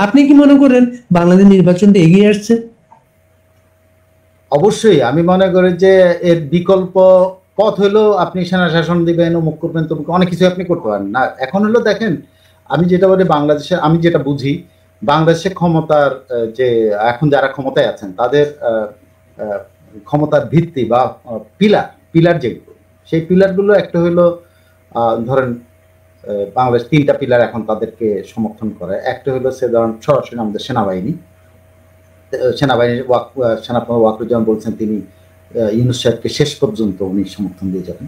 আপনি কি মনে করেন বাংলাদেশ নির্বাচনটা এগিয়ে আসছে? অবশ্যই আমি মনে করি যে এর বিকল্প পথ হলো আপনি সেনা শাসন দিবেন, অমুক করবেন, তমুক, অনেক কিছু আপনি করতে পারেন না। এখন হলো দেখেন, আমি যেটা বলি বাংলাদেশে, আমি যেটা বুঝি বাংলাদেশে ক্ষমতার যে এখন যারা ক্ষমতায় আছেন তাদের ক্ষমতার ভিত্তি বা পিলার পিলার যেগুলো, সেই পিলারগুলো একটা হইলো ধরেন বাংলাদেশ তিনটা পিলার এখন তাদেরকে সমর্থন করে। একটা হলো সে ধরেন সরাসরি আমাদের সেনাবাহিনী, সেনাবাহিনীর সেনাপ্রধান ওয়াকরুজ্জামান বলছেন তিনি ইউনূস সাহেবকে শেষ পর্যন্ত উনি সমর্থন দিয়ে যাবেন।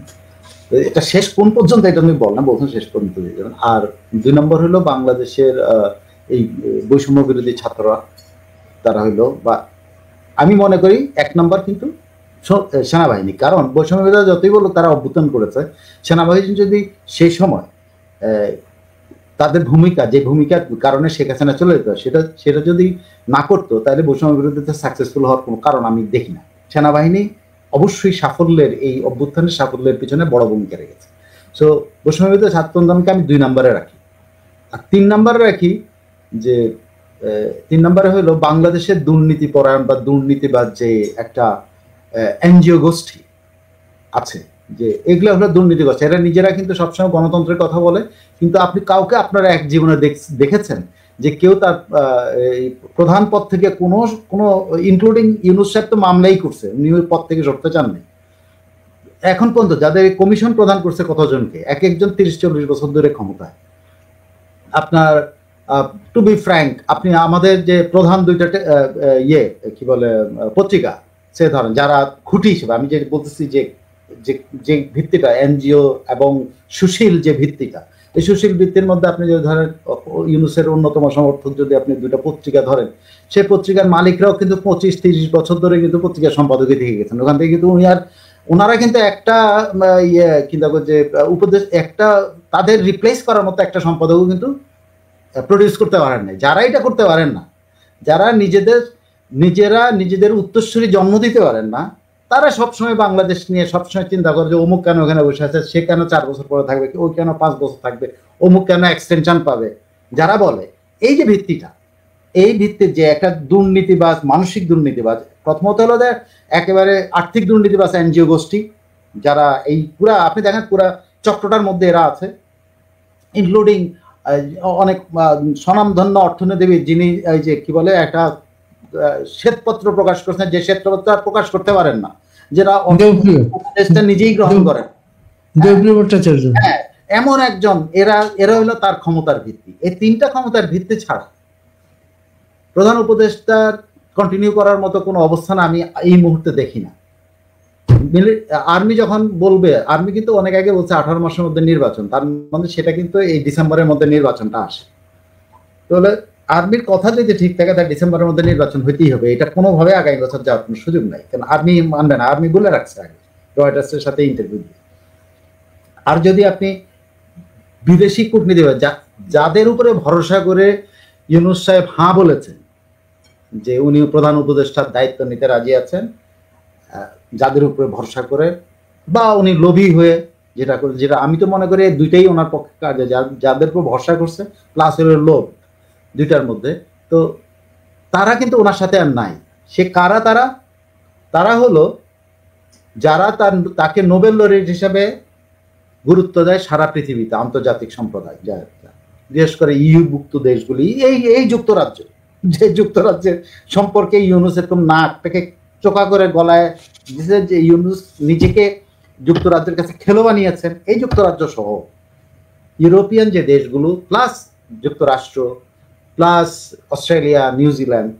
এটা শেষ কোন পর্যন্ত এটা আমি বললাম, বলছেন শেষ পর্যন্ত দিয়ে যাবেন। আর দুই নম্বর হলো বাংলাদেশের এই বৈষম্য বিরোধী ছাত্ররা, তারা হইলো, বা আমি মনে করি এক নম্বর কিন্তু সেনাবাহিনী। কারণ বৈষম্য বিরোধী যতই বলো তারা অভ্যুত্থান করেছে, সেনাবাহিনী যদি সেই সময় তাদের ভূমিকা, যে ভূমিকার কারণে শেখ হাসিনা চলে যেত, সেটা যদি না করতো তাহলে বৈষম্য বিরোধীতে সাকসেসফুল হওয়ার কোনো কারণ আমি দেখি না। সেনাবাহিনী অবশ্যই সাফল্যের, এই অভ্যুত্থানের সাফল্যের পিছনে বড় ভূমিকা রেখেছে। সো বৈষম্য বিরোধী ছাত্র আন্দোলনকে আমি 2 নম্বরে রাখি। আর 3 নম্বরে রাখি যে 3 নম্বরে হলো বাংলাদেশের দুর্নীতি পরায়ণ বা দুর্নীতিবাদ যে একটা এনজিও গোষ্ঠী আছে, যে এগুলো হলো দুর্নীতি গোষ্ঠী। এরা নিজেরা কিন্তু সবসময় গণতন্ত্রের কথা বলে, কিন্তু আপনি কাউকে আপনারা এক জীবনে দেখেছেন যে কেউ তার প্রধান পদ থেকে কোনো ইনক্লুডিং ইউনূস সাহেব তো মামলাই করছে, উনি ওই পদ থেকে সরতে চাননি এখন পর্যন্ত। যাদের কমিশন প্রদান করছে কতজনকে, এক একজন 30-40 বছর ধরে ক্ষমতায়। আপনার টু বি ফ্র্যাঙ্ক, আপনি আমাদের যে প্রধান দুইটা কি বলে পত্রিকা, সে ধরেন যারা খুঁটি হিসেবে, আমি যে বলতেছি যে যে ভিত্তিটা এনজিও এবং সুশীল যে ভিত্তিটা, এই সুশীল ভিত্তির মধ্যে আপনি যদি ধরেন ইউনূসের অন্যতম সমর্থক যদি আপনি দুইটা পত্রিকা ধরেন, সেই পত্রিকার মালিকরাও কিন্তু 25-30 বছর ধরে কিন্তু পত্রিকার সম্পাদকে থেকে গেছেন। ওখান থেকে কিন্তু ওনারা কিন্তু একটা কিন্তু যে উপদেশ, একটা তাদের রিপ্লেস করার মতো একটা সম্পাদকও কিন্তু প্রডিউস করতে পারেন না। যারা এটা করতে পারেন না, যারা নিজেদের উত্তরসূরি জন্ম দিতে পারেন না, তারা সবসময় বাংলাদেশ নিয়ে সবসময় চিন্তা করে যে অমুক কেন ওখানে বসে আছে, সে কেন 4 বছর পরে থাকবে, ও কেন 5 বছর থাকবে, অমুক কেন এক্সটেনশন পাবে। যারা বলে এই যে ভিত্তিটা, এই ভিত্তির যে একটা দুর্নীতিবাজ, মানসিক দুর্নীতিবাজ, প্রথমত হলো যে একেবারে আর্থিক দুর্নীতিবাজ এনজিও গোষ্ঠী, যারা এই পুরা, আপনি দেখেন পুরা চক্রটার মধ্যে এরা আছে, ইনক্লুডিং অনেক স্বনামধন্য অর্থনীতিবিদ, যিনি এই যে কি বলে একটা শ্বেতপত্র প্রকাশ করছেন, যে শ্বেতপত্র প্রকাশ করতে পারেন না, যেটা নিজেই গ্রহণ করেন, হ্যাঁ, এমন একজন, এরা হলো তার ক্ষমতার ভিত্তি। এই 3টা ক্ষমতার ভিত্তি ছাড়া প্রধান উপদেষ্টার কন্টিনিউ করার মতো কোনো অবস্থান আমি এই মুহূর্তে দেখি না। আর্মি যখন বলবে, আর্মি কিন্তু অনেক আগে বলছে 18 মাসের মধ্যে নির্বাচন, তার মানে সেটা কিন্তু এই ডিসেম্বরের মধ্যে নির্বাচনটা আসে। তাহলে আর্মির কথা যদি ঠিক থাকে, তার ডিসেম্বরের মধ্যে নির্বাচন হইতেই হবে, এটা কোনোভাবে আগামী বছর যাওয়ার কোনো সুযোগ নাই। কারণ আর্মি মানবে না, আর্মি বলে রাখছে আগে রয়টার্সের সাথে ইন্টারভিউ দিয়ে। আর যদি আপনি বিদেশি কূটনীতিবিদ, যাদের উপরে ভরসা করে ইউনূস সাহেব হাঁ বলেছেন যে উনি প্রধান উপদেষ্টার দায়িত্ব নিতে রাজি আছেন, যাদের উপরে ভরসা করে বা উনি লোভী হয়ে যেটা আমি তো মনে করি দুইটাই ওনার পক্ষে কাজে, যাদের উপর ভরসা করছে প্লাস হলো লোভ, দুইটার মধ্যে, তো তারা কিন্তু ওনার সাথে আর নাই। সে কারা? তারা হলো যারা তাকে নোবেল লরিয়েট হিসাবে গুরুত্ব দেয় সারা পৃথিবীতে, আন্তর্জাতিক সম্প্রদায়, বিশেষ করে ইউভুক্ত দেশগুলি, এই যুক্তরাজ্য, যে যুক্তরাজ্যের সম্পর্কে ইউনূস এরকম নাক থেকে চোখা করে গলায় যে ইউনূস নিজেকে যুক্তরাজ্যের কাছে খেলো বানিয়েছেন, এই যুক্তরাজ্য সহ ইউরোপিয়ান যে দেশগুলো প্লাস যুক্তরাষ্ট্র প্লাস অস্ট্রেলিয়া, নিউজিল্যান্ড,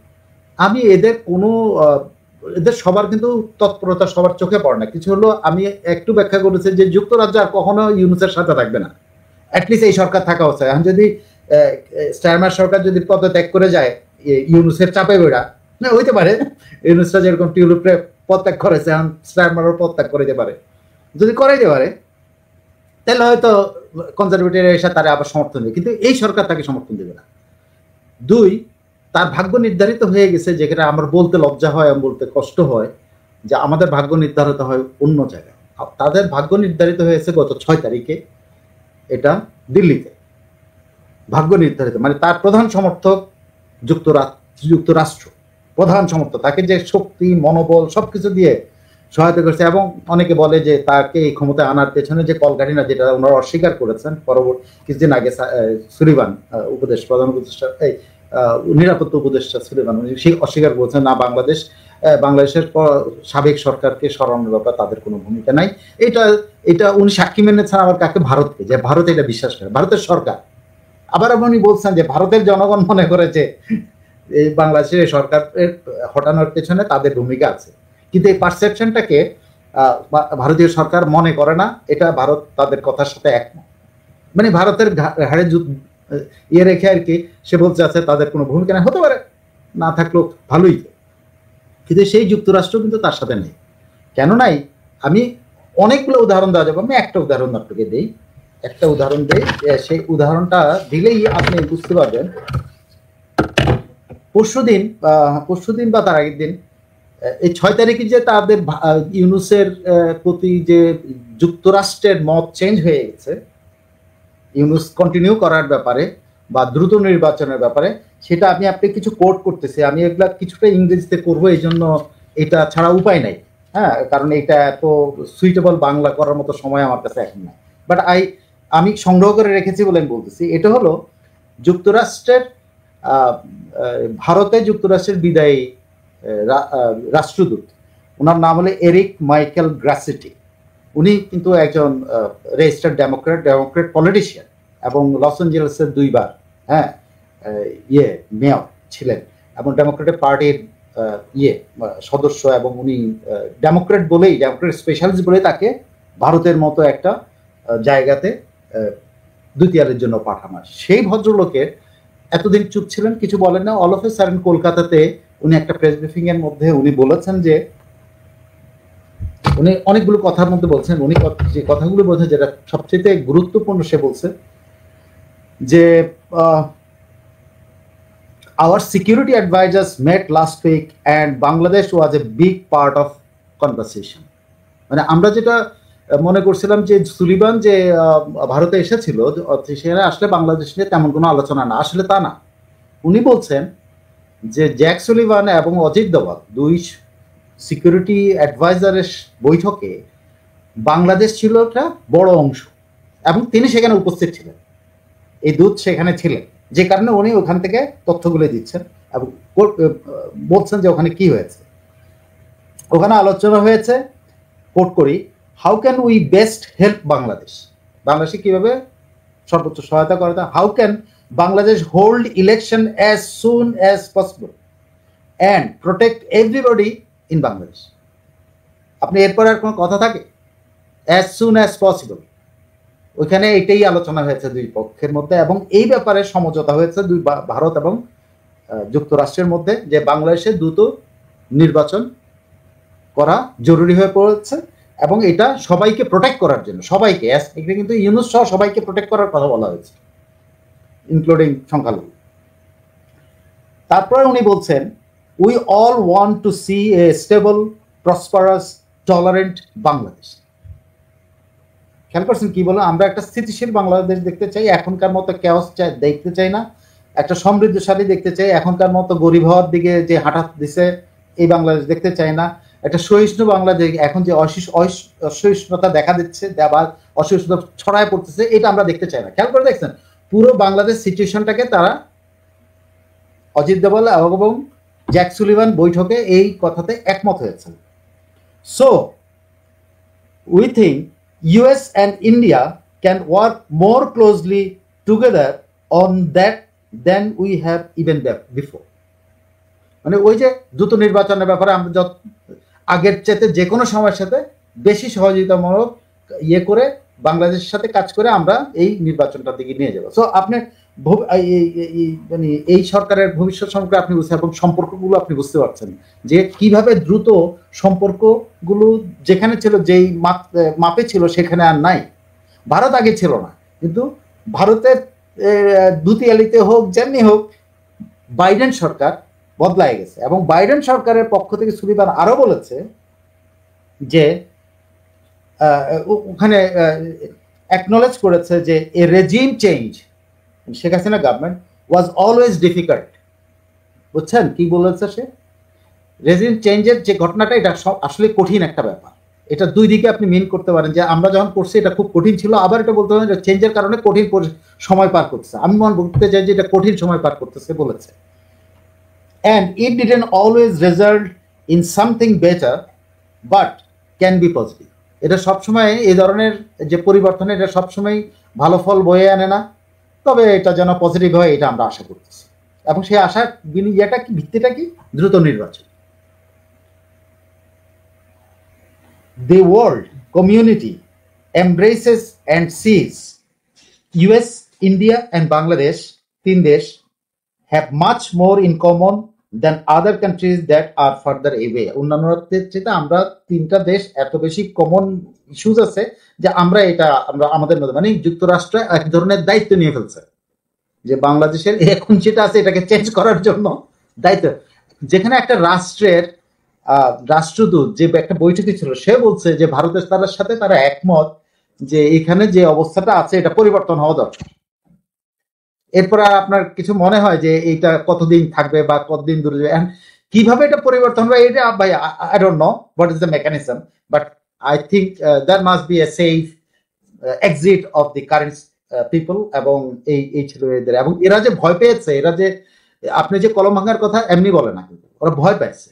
আমি এদের সবার কিন্তু তৎপরতা সবার চোখে পড়ে না। কিছু হলো আমি একটু ব্যাখ্যা করেছি যে যুক্তরাজ্য আর কখনো ইউনূসের সাথে থাকবে না, অ্যাটলিস্ট এই সরকার থাকা উচিত। এখন যদি স্টারমার সরকার যদি পদত্যাগ করে যায় ইউনূসের চাপে বেড়া, না হইতে পারে ইউনূসরা যেরকম টিউলিপে পদত্যাগ করেছে, এখন স্টারমারও পদত্যাগ করাইতে পারে। যদি করাইতে পারে তাহলে হয়তো কনজারভেটিভ এসে তারা আবার সমর্থন দেবে, কিন্তু এই সরকার তাকে সমর্থন দেবে না। 2, তার ভাগ্য নির্ধারিত হয়ে গেছে, যেটা আমার বলতে লজ্জা হয়, বলতে কষ্ট হয়, যে আমাদের ভাগ্য নির্ধারিত হয় অন্য জায়গায়। তাদের ভাগ্য নির্ধারিত হয়েছে গত 6 তারিখে, এটা দিল্লিতে ভাগ্য নির্ধারিত, মানে তার প্রধান সমর্থক যুক্তরাষ্ট্র প্রধান সমর্থক, তাকে যে শক্তি মনোবল সবকিছু দিয়ে সহায়তা করছে। এবং অনেকে বলে যে তাকে এই ক্ষমতায় আনার পেছনে যে কলকাঠিনা, যেটা ওনারা অস্বীকার করেছেন পরবর্তী কিছুদিন আগে, সুলিভান প্রধান উপদেষ্টা, নিরাপত্তা উপদেষ্টা সুলিভান, উনি সেই অস্বীকার করেছেন না, বাংলাদেশের সাবেক সরকারকে সরানোর ব্যাপারে তাদের কোনো ভূমিকা নাই। এটা উনি সাক্ষী মেনেছেন আবার কাকে? ভারতকে, যে ভারত এটা বিশ্বাস করে, ভারতের সরকার। আবার উনি বলছেন যে ভারতের জনগণ মনে করে যে এই বাংলাদেশের সরকারের হটানোর পেছনে তাদের ভূমিকা আছে, কিন্তু এই পারসেপশনটাকে ভারতীয় সরকার মনে করে না, এটা ভারত তাদের কথার সাথে একমত। মানে ভারতের ঘাড়ে ইয়ে রেখে আর কি সে বলতে আছে তাদের কোনো ভূমিকা নেই, হতে পারে না থাকলেও ভালোই, কিন্তু সেই যুক্তরাষ্ট্র কিন্তু তার সাথে নেই। কেন নাই? আমি অনেকগুলো উদাহরণ দেওয়া যাবে, আমি একটা উদাহরণ আপনাকে দিই, সেই উদাহরণটা দিলেই আপনি বুঝতে পারবেন। পরশুদিন বা তার আগের দিন, এই 6 তারিখে যে তাদের ইউনূসের প্রতি যে যুক্তরাষ্ট্রের মত চেঞ্জ হয়ে গেছে, ইউনূস কন্টিনিউ করার ব্যাপারে বা দ্রুত নির্বাচনের ব্যাপারে, সেটা আপনি কিছু কোট করতেছে, আমি এগুলা কিছুটা ইংরেজিতে করবো, এই জন্য এটা ছাড়া উপায় নাই। হ্যাঁ, কারণ এটা এত সুইটেবল বাংলা করার মতো সময় আমার কাছে এখন নাই, বাট আমি সংগ্রহ করে রেখেছি বলে আমি বলতেছি। এটা হলো ভারতে যুক্তরাষ্ট্রের বিদায়ী রাষ্ট্রদূত, ওনার নাম হলো এরিক মাইকেল গ্রাসিটি। উনি কিন্তু একজন রেজিস্টার্ড ডেমোক্রেট পলিটিশিয়ান এবং লস অ্যাঞ্জেলেসের 2 বার মেয়র ছিলেন এবং ডেমোক্রেটিক পার্টির সদস্য, এবং উনি ডেমোক্রেট স্পেশালিস্ট বলেই তাকে ভারতের মতো একটা জায়গাতে দ্বিতীয়ারের জন্য পাঠানো। সেই ভদ্রলোকের এতদিন চুপ ছিলেন, কিছু বলেন না। অল অফ এ সাডেন কলকাতাতে উনি একটা প্রেস ব্রিফিং এর মধ্যে উনি বলেছেন যে, উনি অনেকগুলো কথার মধ্যে বলছেন, উনি যে কথাগুলো বলছেন যেটা সবচেয়ে গুরুত্বপূর্ণ, সে বলছে যে our security advisors met last week and Bangladesh was a big part of conversation. মানে আমরা যেটা মনে করছিলাম যে সুলিভান যে ভারতে এসেছিল, সেখানে আসলে বাংলাদেশ নিয়ে তেমন কোনো আলোচনা না, আসলে তা না। উনি বলছেন যে জ্যাক সুলিভান এবং অজিত দোভাল 2 সিকিউরিটি অ্যাডভাইজারের বৈঠকে বাংলাদেশ ছিল একটা বড় অংশ, এবং তিনি সেখানে উপস্থিত ছিলেন, এই দূত সেখানে ছিলেন, যে কারণে উনি ওখান থেকে তথ্যগুলো দিচ্ছেন এবং বলছেন যে ওখানে কি হয়েছে। ওখানে আলোচনা হয়েছে, কোট করি, how can we best help বাংলাদেশে কিভাবে সর্বোচ্চ সহায়তা করা যায়, how can Bangladesh hold election as soon as possible and protect everybody in Bangladesh. আপনি এরপর আর কোনো কথা থাকে? অ্যাজ সুন অ্যাজ পসিবল, ওইখানে এটাই আলোচনা হয়েছে 2 পক্ষের মধ্যে, এবং এই ব্যাপারে সমঝোতা হয়েছে ভারত এবং যুক্তরাষ্ট্রের মধ্যে, যে বাংলাদেশে দ্রুত নির্বাচন করা জরুরি হয়ে পড়েছে, এবং এটা সবাইকে প্রোটেক্ট করার জন্য, সবাইকে, এটা কিন্তু ইউনূস সহ সবাইকে প্রোটেক্ট করার কথা বলা হয়েছে, ইনক্লুডিং সংখ্যালঘু। তারপরে উনি বলছেন, we all want to see a stable, prosperous, tolerant Bangladesh. খেয়াল করছেন কি বলে? আমরা একটা স্থিতিশীল বাংলাদেশ দেখতে চাই, এখনকার মতো কেওস দেখতে চাই না, একটা সমৃদ্ধশালী দেখতে চাই, এখনকার মতো গরিব হওয়ার দিকে যে হাঁটা দিছে এই বাংলাদেশ দেখতে চাই না, একটা সহিষ্ণু বাংলাদেশ, এখন যে অসহিষ্ণুতা দেখা দিচ্ছে বা অসহিষ্ণুতা ছড়ায় পড়তেছে, এটা আমরা দেখতে চাই না। খেয়াল করে দেখছেন পুরো বাংলাদেশ সিচুয়েশনটাকে তারা, অজিত দোভাল এবং জ্যাক সুলিভান বৈঠকে এই কথাতে একমত হয়েছেন। So we think US and India can work more closely together on that than we have even before. মানে ওই যে দ্রুত নির্বাচনের ব্যাপারে আমরা আগের চাইতে যে কোনো সময়ের সাথে বেশি সহযোগিতামূলক করে বাংলাদেশের সাথে কাজ করে আমরা এই নির্বাচনটার দিকে নিয়ে যাব। সো আপনার মানে এই সরকারের ভবিষ্যৎ সম্পর্কে আপনি বুঝতে, এবং সম্পর্কগুলো আপনি বুঝতে পারছেন যে কিভাবে দ্রুত সম্পর্কগুলো যেখানে ছিল, যেই মাপে ছিল সেখানে আর নাই। ভারত আগে ছিল না, কিন্তু ভারতের দুতিয়ালিতে হোক যেমনি হোক বাইডেন সরকার বদলায় গেছে, এবং বাইডেন সরকারের পক্ষ থেকে সুলিভান আরো বলেছে যে ওখানে অ্যাকনলেজ করেছে যে a regime change Sheikh Hasina government was always difficult বুঝছেন কি বলেছে সে? রেজিম চেঞ্জের যে ঘটনাটা, এটা আসলে কঠিন একটা ব্যাপার। এটা দুই দিকে আপনি মিন করতে পারেন, যে আমরা যখন করছি এটা খুব কঠিন ছিল, আবার এটা বলতে পারেন চেঞ্জের কারণে কঠিন সময় পার করতেছে। আমি মনে বলতে চাই যে এটা কঠিন সময় পার করতেছে বলেছে। And it didn't always result in something better but can be positive. এটা সবসময় এই ধরনের যে পরিবর্তন, এটা সবসময় ভালো ফল বয়ে আনে না, তবে এটা যেন পজিটিভ হয় এটা আমরা আশা করতেছি। এবং সেই আশার ভিত্তিটা কি? দ্রুত নির্বাচন। The world community embraces and sees US, India and Bangladesh, তিন দেশ, have much more in common than other countries that are further away. অন্যান্য চেয়ে আমরা তিনটা দেশ এত বেশি কমন ইস্যুজ আছে যে আমরা আমাদের মধ্যে, মানে যুক্তরাষ্ট্র এক ধরনের দায়িত্ব নিয়ে ফেলছে যে বাংলাদেশের এখন যেটা আছে এটাকে চেঞ্জ করার জন্য দায়িত্ব। যেখানে একটা রাষ্ট্রের রাষ্ট্রদূত যে একটা বৈঠকে ছিল, সে বলছে যে ভারতের সাথে তারা একমত যে এখানে যে অবস্থাটা আছে এটা পরিবর্তন হওয়া দরকার। এরপর আর আপনার কিছু মনে হয় যে এইটা কতদিন থাকবে বা কতদিন দূরে যাবে, কিভাবে এটা পরিবর্তন হবে, এটা ভাই I don't know what is the mechanism, but I think that must B a safe exit of the current people. এবং এই ছিল এদের, এবং এরা যে ভয় পেয়েছে, এরা যে আপনি যে কলম ভাঙার কথা এমনি বলে না, কিন্তু ওরা ভয় পেয়েছে।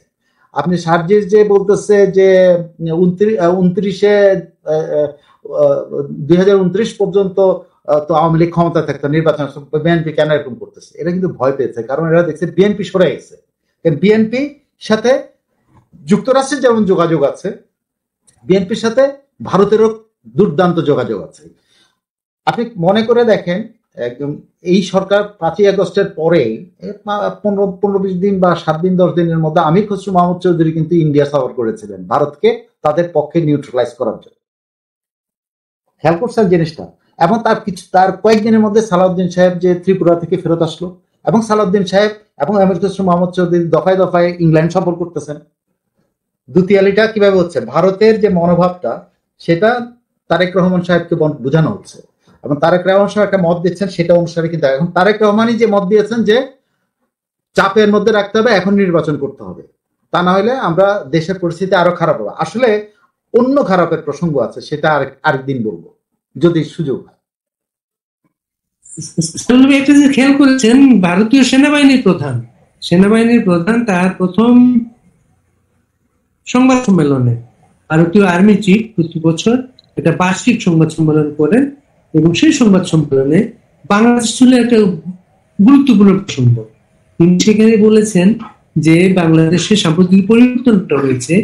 আপনি সার্জিস যে বলতেছে যে 2029 পর্যন্ত তো আওয়ামী লীগ ক্ষমতা থাকতো, নির্বাচন বিএনপি কেন এরকম করতেছে, এরা কিন্তু ভয় পেয়েছে। কারণ এরা দেখছে বিএনপি সরে গেছে। বিএনপি সাথে যুক্তরাষ্ট্রের যেমন যোগাযোগ আছে, বিএনপির সাথে ভারতেরও দুর্দান্ত যোগাযোগ আছে। আপনি মনে করে দেখেন, একদম এই সরকার 5ই আগস্টের পরে 15-20 দিন বা 7 দিন 10 দিনের মধ্যে আমির খসরু মাহমুদ চৌধুরী কিন্তু ইন্ডিয়া সফর করেছিলেন ভারতকে তাদের পক্ষে নিউট্রালাইজ করার জন্য। খেয়াল করছেন জিনিসটা? এবং তার কয়েকদিনের মধ্যে সালাউদ্দিন সাহেব যে ত্রিপুরা থেকে ফেরত আসলো, এবং সালাউদ্দিন সাহেব এবং আমির খসরু মাহমুদ চৌধুরী দফায় দফায় ইংল্যান্ড সফর করতেছেন। দুতিয়ালিটা কিভাবে হচ্ছে? ভারতের যে মনোভাবটা সেটা তারেক রহমান সাহেবকে বোঝানো হচ্ছে, এবং তারেক রহমান সাহেব একটা মত দিচ্ছেন, সেটা অনুসারে কিন্তু এখন তারেক রহমানই যে মত দিয়েছেন যে চাপের মধ্যে রাখতে হবে, এখন নির্বাচন করতে হবে, তা না হলে আমরা দেশের পরিস্থিতি আরো খারাপ হবে। আসলে অন্য খারাপের প্রসঙ্গ আছে, সেটা আরেকদিন বলবো যদি সুযোগ হয়। একটা যে খেয়াল করেছেন, ভারতীয় সেনাবাহিনীর প্রধান তার প্রথম সংবাদ সম্মেলনে, ভারতীয় আর্মি চিফ প্রতি বছর একটা বার্ষিক সংবাদ সম্মেলন করেন, এবং সেই সংবাদ সম্মেলনে বাংলাদেশ ছিল একটা গুরুত্বপূর্ণ প্রসঙ্গ। তিনি সেখানে বলেছেন যে বাংলাদেশের সাম্প্রতিক পরিবর্তনটা হয়েছে,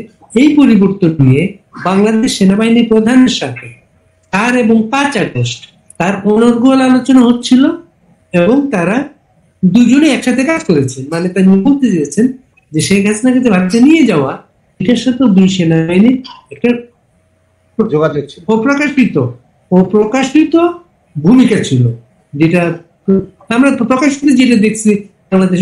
এই পরিবর্তন নিয়ে বাংলাদেশ সেনাবাহিনী প্রধানের সাথে 4 এবং 5 আগস্ট তার অনর্গল আলোচনা হচ্ছিল, এবং তারা দুজনে একসাথে কাজ করেছেন। মানে তাই বলতে চেয়েছেন যে শেখ হাসিনাকে যে ভারতে নিয়ে যাওয়া, এটার সাথে দুই সেনাবাহিনীর একটা যোগাযোগ ছিল, অপ্রকাশিত ভূমিকা ছিল, যেটা আমরা প্রকাশিত যেটা দেখছি। বাংলাদেশ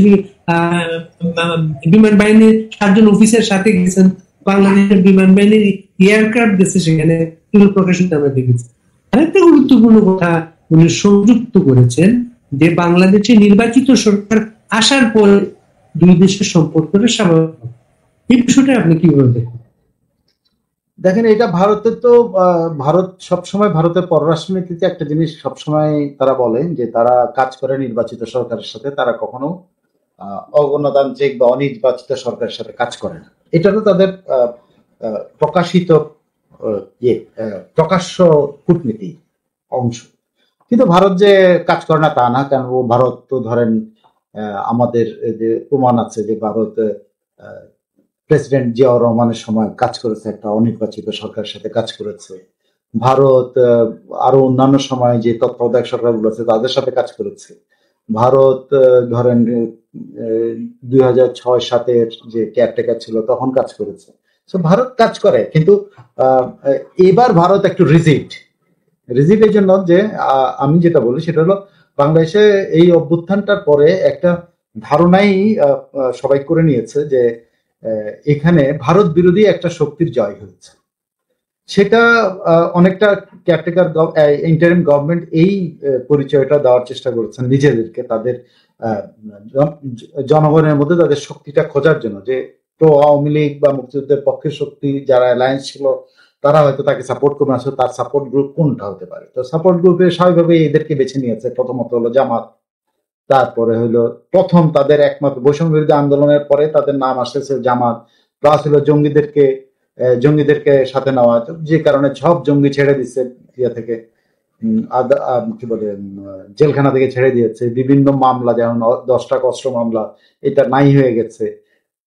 বিমান বাহিনীর 7 জন অফিসার সাথে গেছেন, বাংলাদেশের বিমান বাহিনীর এয়ারক্রাফট গেছে, সেখানে প্রকাশিত আমরা দেখেছি। আরেকটা গুরুত্বপূর্ণ কথা উনি সংযুক্ত করেছেন যে বাংলাদেশে নির্বাচিত সরকার আসার পরে দুই দেশের সম্পর্কটা স্বাভাবিক। এই বিষয়টা আপনি কিভাবে দেখেন? দেখেন, এটা ভারতের তো ভারত সবসময়, ভারতের পররাষ্ট্রনীতিতে একটা জিনিস সবসময় তারা বলেন যে তারা কাজ করে নির্বাচিত সরকারের সাথে, তারা কখনো অগণতান্ত্রিক বা অনির্বাচিত সরকারের সাথে কাজ করে না। এটা তো তাদের প্রকাশিত প্রকাশ্য কূটনীতি অংশ। কিন্তু ভারত যে কাজ করে না তা না, কারণ ভারত তো ধরেন আমাদের যে প্রমাণ আছে যে ভারত প্রেসিডেন্ট জিয়াউর রহমানের সময় কাজ করেছে, একটা অনির্বাচিত সরকারের সাথে কাজ করেছে। ভারত আরো অন্যান্য সময় যে তত্ত্বাবধায়ক সরকারগুলো আছে তাদের সাথে কাজ করেছে। ভারত ধরেন 2006-07 যে কেয়ারটেকার ছিল তখন কাজ করেছে। ভারত কাজ করে, কিন্তু এবার ভারত একটু রিজিড এর জন্য যে আমি যেটা বলি সেটা হলো, বাংলাদেশে এই অভ্যুত্থানটার পরে একটা ধারণাই সবাই করে নিয়েছে যে এখানে ভারত বিরোধী একটা শক্তির জয় হয়েছে। সেটা অনেকটা কেয়ারটেকার ইন্টারিম গভর্নমেন্ট এই পরিচয়টা দেওয়ার চেষ্টা করেছেন নিজেদেরকে, তাদের আহ, জনগণের মধ্যে তাদের শক্তিটা খোঁজার জন্য, যে প্রো আওয়ামী লীগ বা মুক্তিযুদ্ধের পক্ষের শক্তি যারা অ্যালায়েন্স ছিল তারা হয়তো তাকে সাপোর্ট করবে, আসলে তার সাপোর্ট গ্রুপ কোনটা হতে পারে। তো সাপোর্ট গ্রুপে স্বাভাবিকভাবে এদেরকে বেছে নিয়েছে। প্রথমত হলো জামাত, তারপরে হলো প্রথম তাদের একমাত্র বৈষম্য বিরোধী আন্দোলনের পরে তাদের নাম আসতেছে জামাত, প্লাস হলো জঙ্গিদেরকে সাথে নেওয়া, যে কারণে সব জঙ্গি ছেড়ে দিচ্ছে ইয়ে থেকে, কি বলে, জেলখানা থেকে ছেড়ে দিয়েছে। বিভিন্ন মামলা, যেমন 10টা অস্ত্র মামলা, এটা নাই হয়ে গেছে।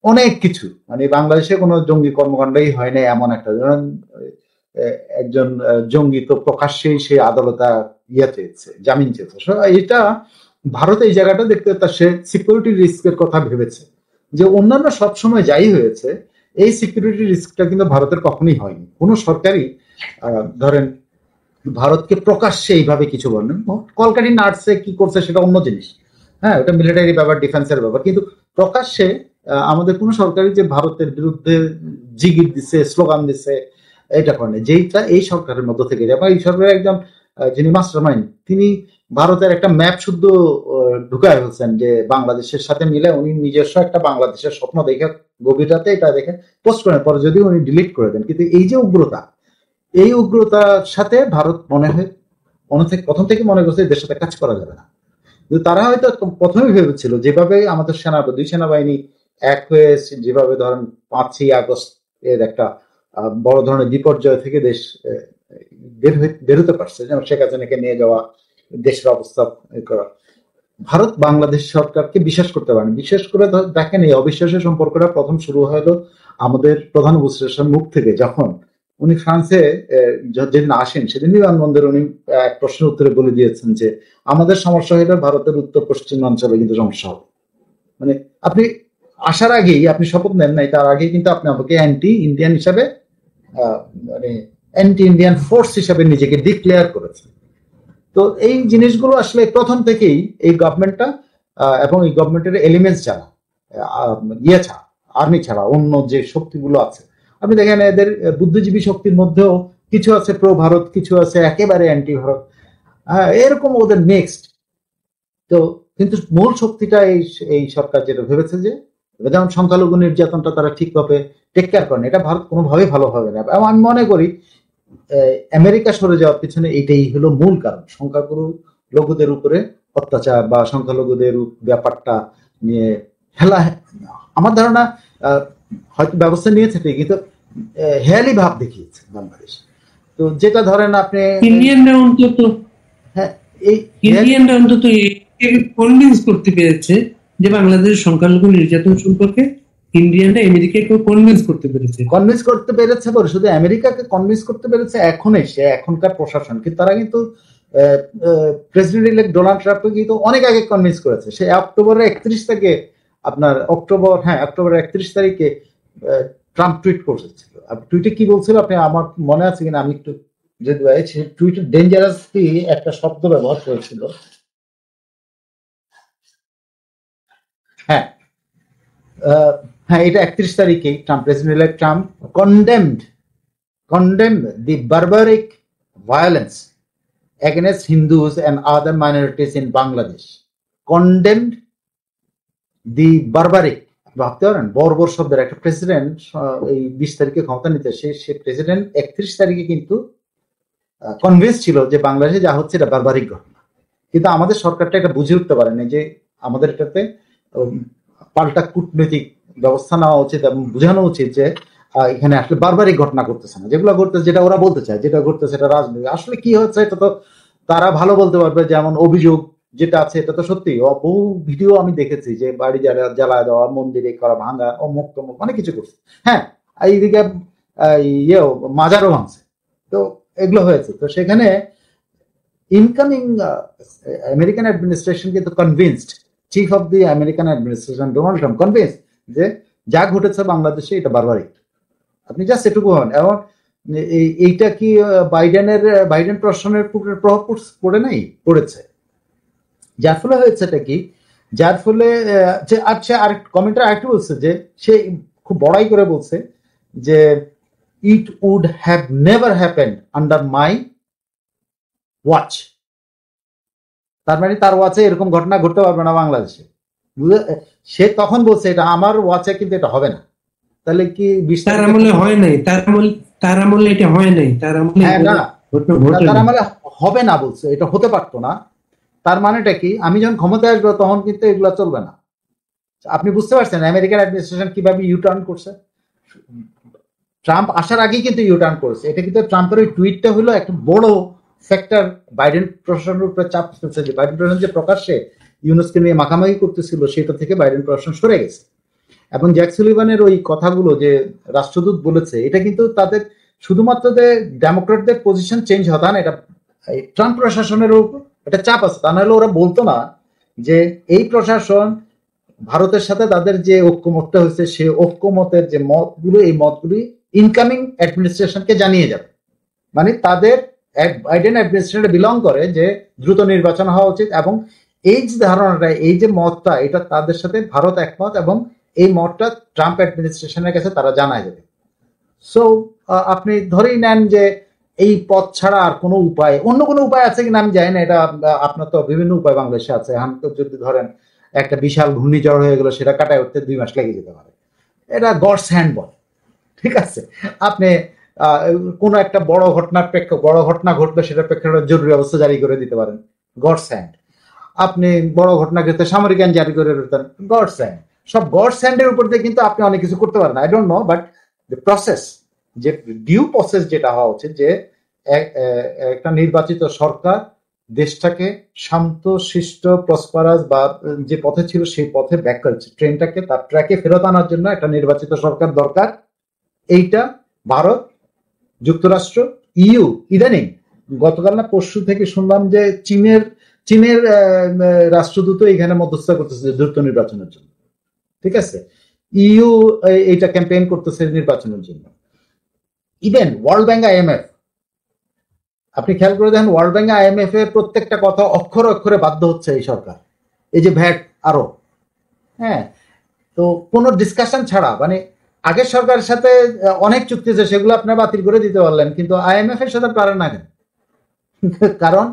অনেক কিছু, মানে বাংলাদেশে কোনো জঙ্গি কর্মকাণ্ডই হয় না এমন একটা, ধরেন একজন জঙ্গি তো প্রকাশ্যেই সে আদালতে ইয়ে চেয়েছে, জামিন চেয়েছে। এটা ভারত এই জায়গাটা দেখতে তার সে সিকিউরিটি রিস্কের কথা ভেবেছে, যে অন্যান্য সবসময় যাই হয়েছে এই সিকিউরিটি রিস্কটা কিন্তু ভারতের কখনোই হয়নি। কোনো সরকারই ধরেন ভারতকে প্রকাশ্যে এইভাবে কিছু বলেন, কলকাটি নার্সে কি করছে সেটা অন্য জিনিস, হ্যাঁ ওটা মিলিটারি ব্যাপার, ডিফেন্সের ব্যাপার, কিন্তু প্রকাশ্যে আমাদের কোন সরকারই যে ভারতের বিরুদ্ধে জিগির দিচ্ছে, স্লোগান দিচ্ছে, এটা করেনি। যেইটা এই সরকারের মধ্য থেকে যাবে, এই সরকারের একজন যিনি মাস্টার মাইন্ড, তিনি ভারতের একটা ম্যাপ শুদ্ধ ঢুকায় ফেলছেন, যে বাংলাদেশের সাথে মিলে উনি নিজস্ব একটা বাংলাদেশের স্বপ্ন দেখে গভীর রাতে এটা দেখে পোস্ট করেন, পরে যদি উনি ডিলিট করে দেন। কিন্তু এই যে উগ্রতা, এই উগ্রতার সাথে ভারত মনে হয় প্রথম থেকে মনে করছে এদের সাথে কাজ করা যাবে না। কিন্তু তারা হয়তো প্রথমে ভেবেছিল যেভাবে আমাদের দুই সেনাবাহিনী এক হয়ে, যেভাবে ধরেন 5ই আগস্ট এর একটা বড় ধরনের বিপর্যয় থেকে দেশ বের হতে পারছে, যেমন শেখ হাসিনাকে নিয়ে যাওয়া, দেশের অবস্থা করা, ভারত বাংলাদেশ সরকারকে বিশ্বাস করতে পারেনি। বিশেষ করে দেখেন, এই অবিশ্বাসের সম্পর্কটা প্রথম শুরু হলো আমাদের প্রধান উপদেষ্টার মুখ থেকে, যখন উনি ফ্রান্সে যেদিন আসেন সেদিন বিমানবন্দরে উনি এক প্রশ্নের উত্তরে বলে দিয়েছেন যে আমাদের সমস্যা হলে ভারতের উত্তর পশ্চিম অঞ্চলে কিন্তু সমস্যা হবে। মানে আপনি আসার আগেই আপনি শপথ নেন নাই, তার আগেই কিন্তু আপনি আমাকে অ্যান্টি ইন্ডিয়ান হিসাবে, মানে অ্যান্টি ইন্ডিয়ান ফোর্স হিসাবে নিজেকে ডিক্লেয়ার করেছে। তো এই জিনিসগুলো আসলে প্রথম থেকেই এই গভর্নমেন্টটা এবং এই গভর্নমেন্টের এলিমেন্টস যারা ইয়ে ছাড়া, আর্মি ছাড়া অন্য যে শক্তিগুলো আছে, আপনি দেখেন এদের বুদ্ধিজীবী শক্তির মধ্যেও কিছু আছে প্রো ভারত, কিছু আছে একেবারে অ্যান্টি ভারত, এরকম ওদের নেক্সট। তো কিন্তু মূল শক্তিটা এই সরকার যেটা ভেবেছে, যে যেমন সংখ্যালঘু নির্যাতনটা তারা ঠিকভাবে টেক কেয়ার করেন, এটা ভারত কোনোভাবেই ভালো হবে না। এবং আমি মনে করি আমেরিকা সরে যাওয়ার পিছনে এটাই হলো মূল কারণ, সংখ্যাগুরু লঘুদের উপরে অত্যাচার বা সংখ্যালঘুদের ব্যাপারটা নিয়ে খেলা। আমার ধারণা হয়তো ব্যবস্থা নিয়েছে ঠিক, কিন্তু হেয়ালি ভাব দেখিয়েছে বাংলাদেশ। তো যেটা ধরেন আপনি ইন্ডিয়ানরা অন্তত, হ্যাঁ ইন্ডিয়ানরা অন্তত কনভিন্স করতে পেরেছে যে বাংলাদেশের সংখ্যালঘু নির্যাতন সম্পর্কে ইন্ডিয়ানরা আমেরিকাকে কনভিন্স করতে পেরেছে। বলে শুধু আমেরিকাকে কনভিন্স করতে পেরেছে এখন এসে, এখনকার প্রশাসন, কিন্তু তারা কিন্তু প্রেসিডেন্ট ইলেক্ট ডোনাল্ড ট্রাম্পকে কিন্তু অনেক আগে কনভিন্স করেছে। সে অক্টোবরের 31 তারিখে, আপনার অক্টোবরের 31 তারিখে ট্রাম্প টুইট করেছিল। টুইটে কি বলছিল আপনি, আমার মনে আছে কিনা আমি একটু যদি টুইটে ডেঞ্জারাসলি একটা শব্দ ব্যবহার করেছিল। হ্যাঁ এটা 31 তারিখে Trump, president elect Trump condemned the barbaric violence against Hindus and other minorities in Bangladesh. Condemned the barbaric, ভাবতে পারেন বর্বর শব্দের একটা প্রেসিডেন্ট এই 20 তারিখে ক্ষমতা নিতে, সে প্রেসিডেন্ট 31 তারিখে কিন্তু কনভিন্স ছিল যে বাংলাদেশে যা হচ্ছে এটা বারবারিক ঘটনা। কিন্তু আমাদের সরকারটা এটা বুঝে উঠতে পারেনি যে আমাদের এটাতে পাল্টা কূটনৈতিক ব্যবস্থা নেওয়া উচিত এবং বোঝানো উচিত যে এখানে আসলে বারবারিক ঘটনা ঘটতেছে না, যেগুলো ঘটতেছে, যেটা ওরা বলতে চায়, যেটা ঘটতেছে এটা রাজনীতি। আসলে কি হচ্ছে এটা তো তারা ভালো বলতে পারবে। যেমন অভিযোগ যেটা আছে এটা তো সত্যি, বহু ভিডিও আমি দেখেছি যে বাড়ি জ্বালায় দেওয়া, মন্দিরে করা ভাঙা, অমুক তমুক অনেক কিছু করছে। হ্যাঁ এইদিকে মাজারও ভাঙছে। তো এগুলো হয়েছে। তো সেখানে ইনকামিং আমেরিকান অ্যাডমিনিস্ট্রেশন কিন্তু convinced, chief of the American administration Donald Trump convince যে যা ঘটেছে বাংলাদেশে এটা বারবারিক। আপনি জাস্ট এটুকু হন। এবং এইটা কি বাইডেন প্রশাসনের প্রভাব পড়ে নাই? পড়েছে। যার ফলে হয়েছে এটা কি, যার ফলে যে আচ্ছা আরেক কমেন্টার আরেকটু বলছে যে সে খুব বড়াই করে বলছে যে it would have never happened under my watch. তার মানে তার ওয়াচে এরকম ঘটনা ঘটতে পারবে না বাংলাদেশে। সে তখন বলছে এটা আমার ওয়াচে কিন্তু এটা হবে না। তাহলে কি তার আমলে হয় নাই, তার আমলে এটা হয় নাই, তার আমলে হ্যাঁ না, ঘটে তার নাই। আমলে হবে না বলছে, এটা হতে পারতো না। তার মানেটা কি, আমি যখন ক্ষমতায় আসবো তখন কিন্তু এগুলো চলবে না। আপনি বুঝতে পারছেন আমেরিকার অ্যাডমিনিস্ট্রেশন কিভাবে ইউটার্ন করছে? ট্রাম্প আসার আগেই কিন্তু ইউটার্ন করছে। এটা কিন্তু ট্রাম্পের ওই টুইটটা হলো একটা বড় ফ্যাক্টর বাইডেন প্রশাসনের উপরে চাপ ফেলছে, যে বাইডেন প্রশাসন যে প্রকাশ্যে ইউনুসকে নিয়ে মাখামাখি করতেছিল সেটা থেকে বাইডেন প্রশাসন সরে গেছে। এবং জ্যাক সুলিভানের ওই কথাগুলো যে রাষ্ট্রদূত বলেছে, এটা কিন্তু তাদের শুধুমাত্র যে ডেমোক্রেটদের পজিশন চেঞ্জ হতো না, এটা ট্রাম্প প্রশাসনের উপর একটা চাপ আছে। তা নাহলে ওরা বলতো না যে এই প্রশাসন ভারতের সাথে তাদের যে ঐক্যমতটা হয়েছে সেই ঐক্যমতের যে মতগুলো, এই মতগুলি ইনকামিং অ্যাডমিনিস্ট্রেশনকে জানিয়ে যাবে। মানে তাদের বাইডেন অ্যাডমিনিস্ট্রেশনে বিলং করে যে দ্রুত নির্বাচন হওয়া উচিত, এবং এই যে ধারণাটা, এই যে মতটা, এটা তাদের সাথে ভারত একমত, এবং এই মতটা ট্রাম্প অ্যাডমিনিস্ট্রেশনের কাছে তারা জানায় যাবে। সো আপনি ধরেই নেন যে এই পথ ছাড়া আর কোনো উপায়, অন্য কোনো উপায় আছে কিনা আমি জানি না, এটা আপনার তো বিভিন্ন উপায় বাংলাদেশে আছে। এখন তো যদি ধরেন একটা বিশাল ঘূর্ণিঝড় হয়ে গেল, সেটা কাটায় উঠতে 2 মাস লেগে যেতে পারে, এটা গডস হ্যান্ড বল। ঠিক আছে, আপনি কোনো একটা বড় ঘটনা ঘটবে, সেটা প্রেক্ষাপটে জরুরি অবস্থা জারি করে দিতে পারেন, গডস হ্যান্ড। আপনি বড় ঘটনা ক্ষেত্রে সামরিক আইন জারি করে দিতেন, গডস হ্যান্ড। সব গডস হ্যান্ডের উপর দিয়ে কিন্তু আপনি অনেক কিছু করতে পারেন। I don't know, but the process, যে ডিউ প্রসেস যেটা হওয়া উচিত, যে একটা নির্বাচিত সরকার দেশটাকে শান্ত শিষ্ট প্রসপারাস বা যে পথে ছিল সেই পথে ব্যাক করেছে, ট্রেনটাকে তার ট্র্যাকে ফেরত আনার জন্য একটা নির্বাচিত সরকার দরকার। এইটা ভারত, যুক্তরাষ্ট্র, ইইউ, ইদানিং গতকাল না পরশু থেকে শুনলাম যে চীনের রাষ্ট্রদূত এখানে মধ্যস্থতা করতেছে দ্রুত নির্বাচনের জন্য। ঠিক আছে, ইইউ এইটা ক্যাম্পেইন করতেছে নির্বাচনের জন্য। ইভেন ওয়ার্ল্ড ব্যাংক, আইএমএফ, আপনি খেয়াল করে দেখেন ওয়ার্ল্ড ব্যাংক আইএমএফ এর প্রত্যেকটা কথা অক্ষরে অক্ষরে বাধ্য হচ্ছে এই সরকার। এই যে ভ্যাট আরো, হ্যাঁ, তো কোনো ডিসকাশন ছাড়া, মানে আগের সরকারের সাথে অনেক চুক্তি আছে, সেগুলো আপনারা বাতিল করে দিতে পারলেন, কিন্তু আইএমএফ এর সাথে পারেন না কেন? কারণ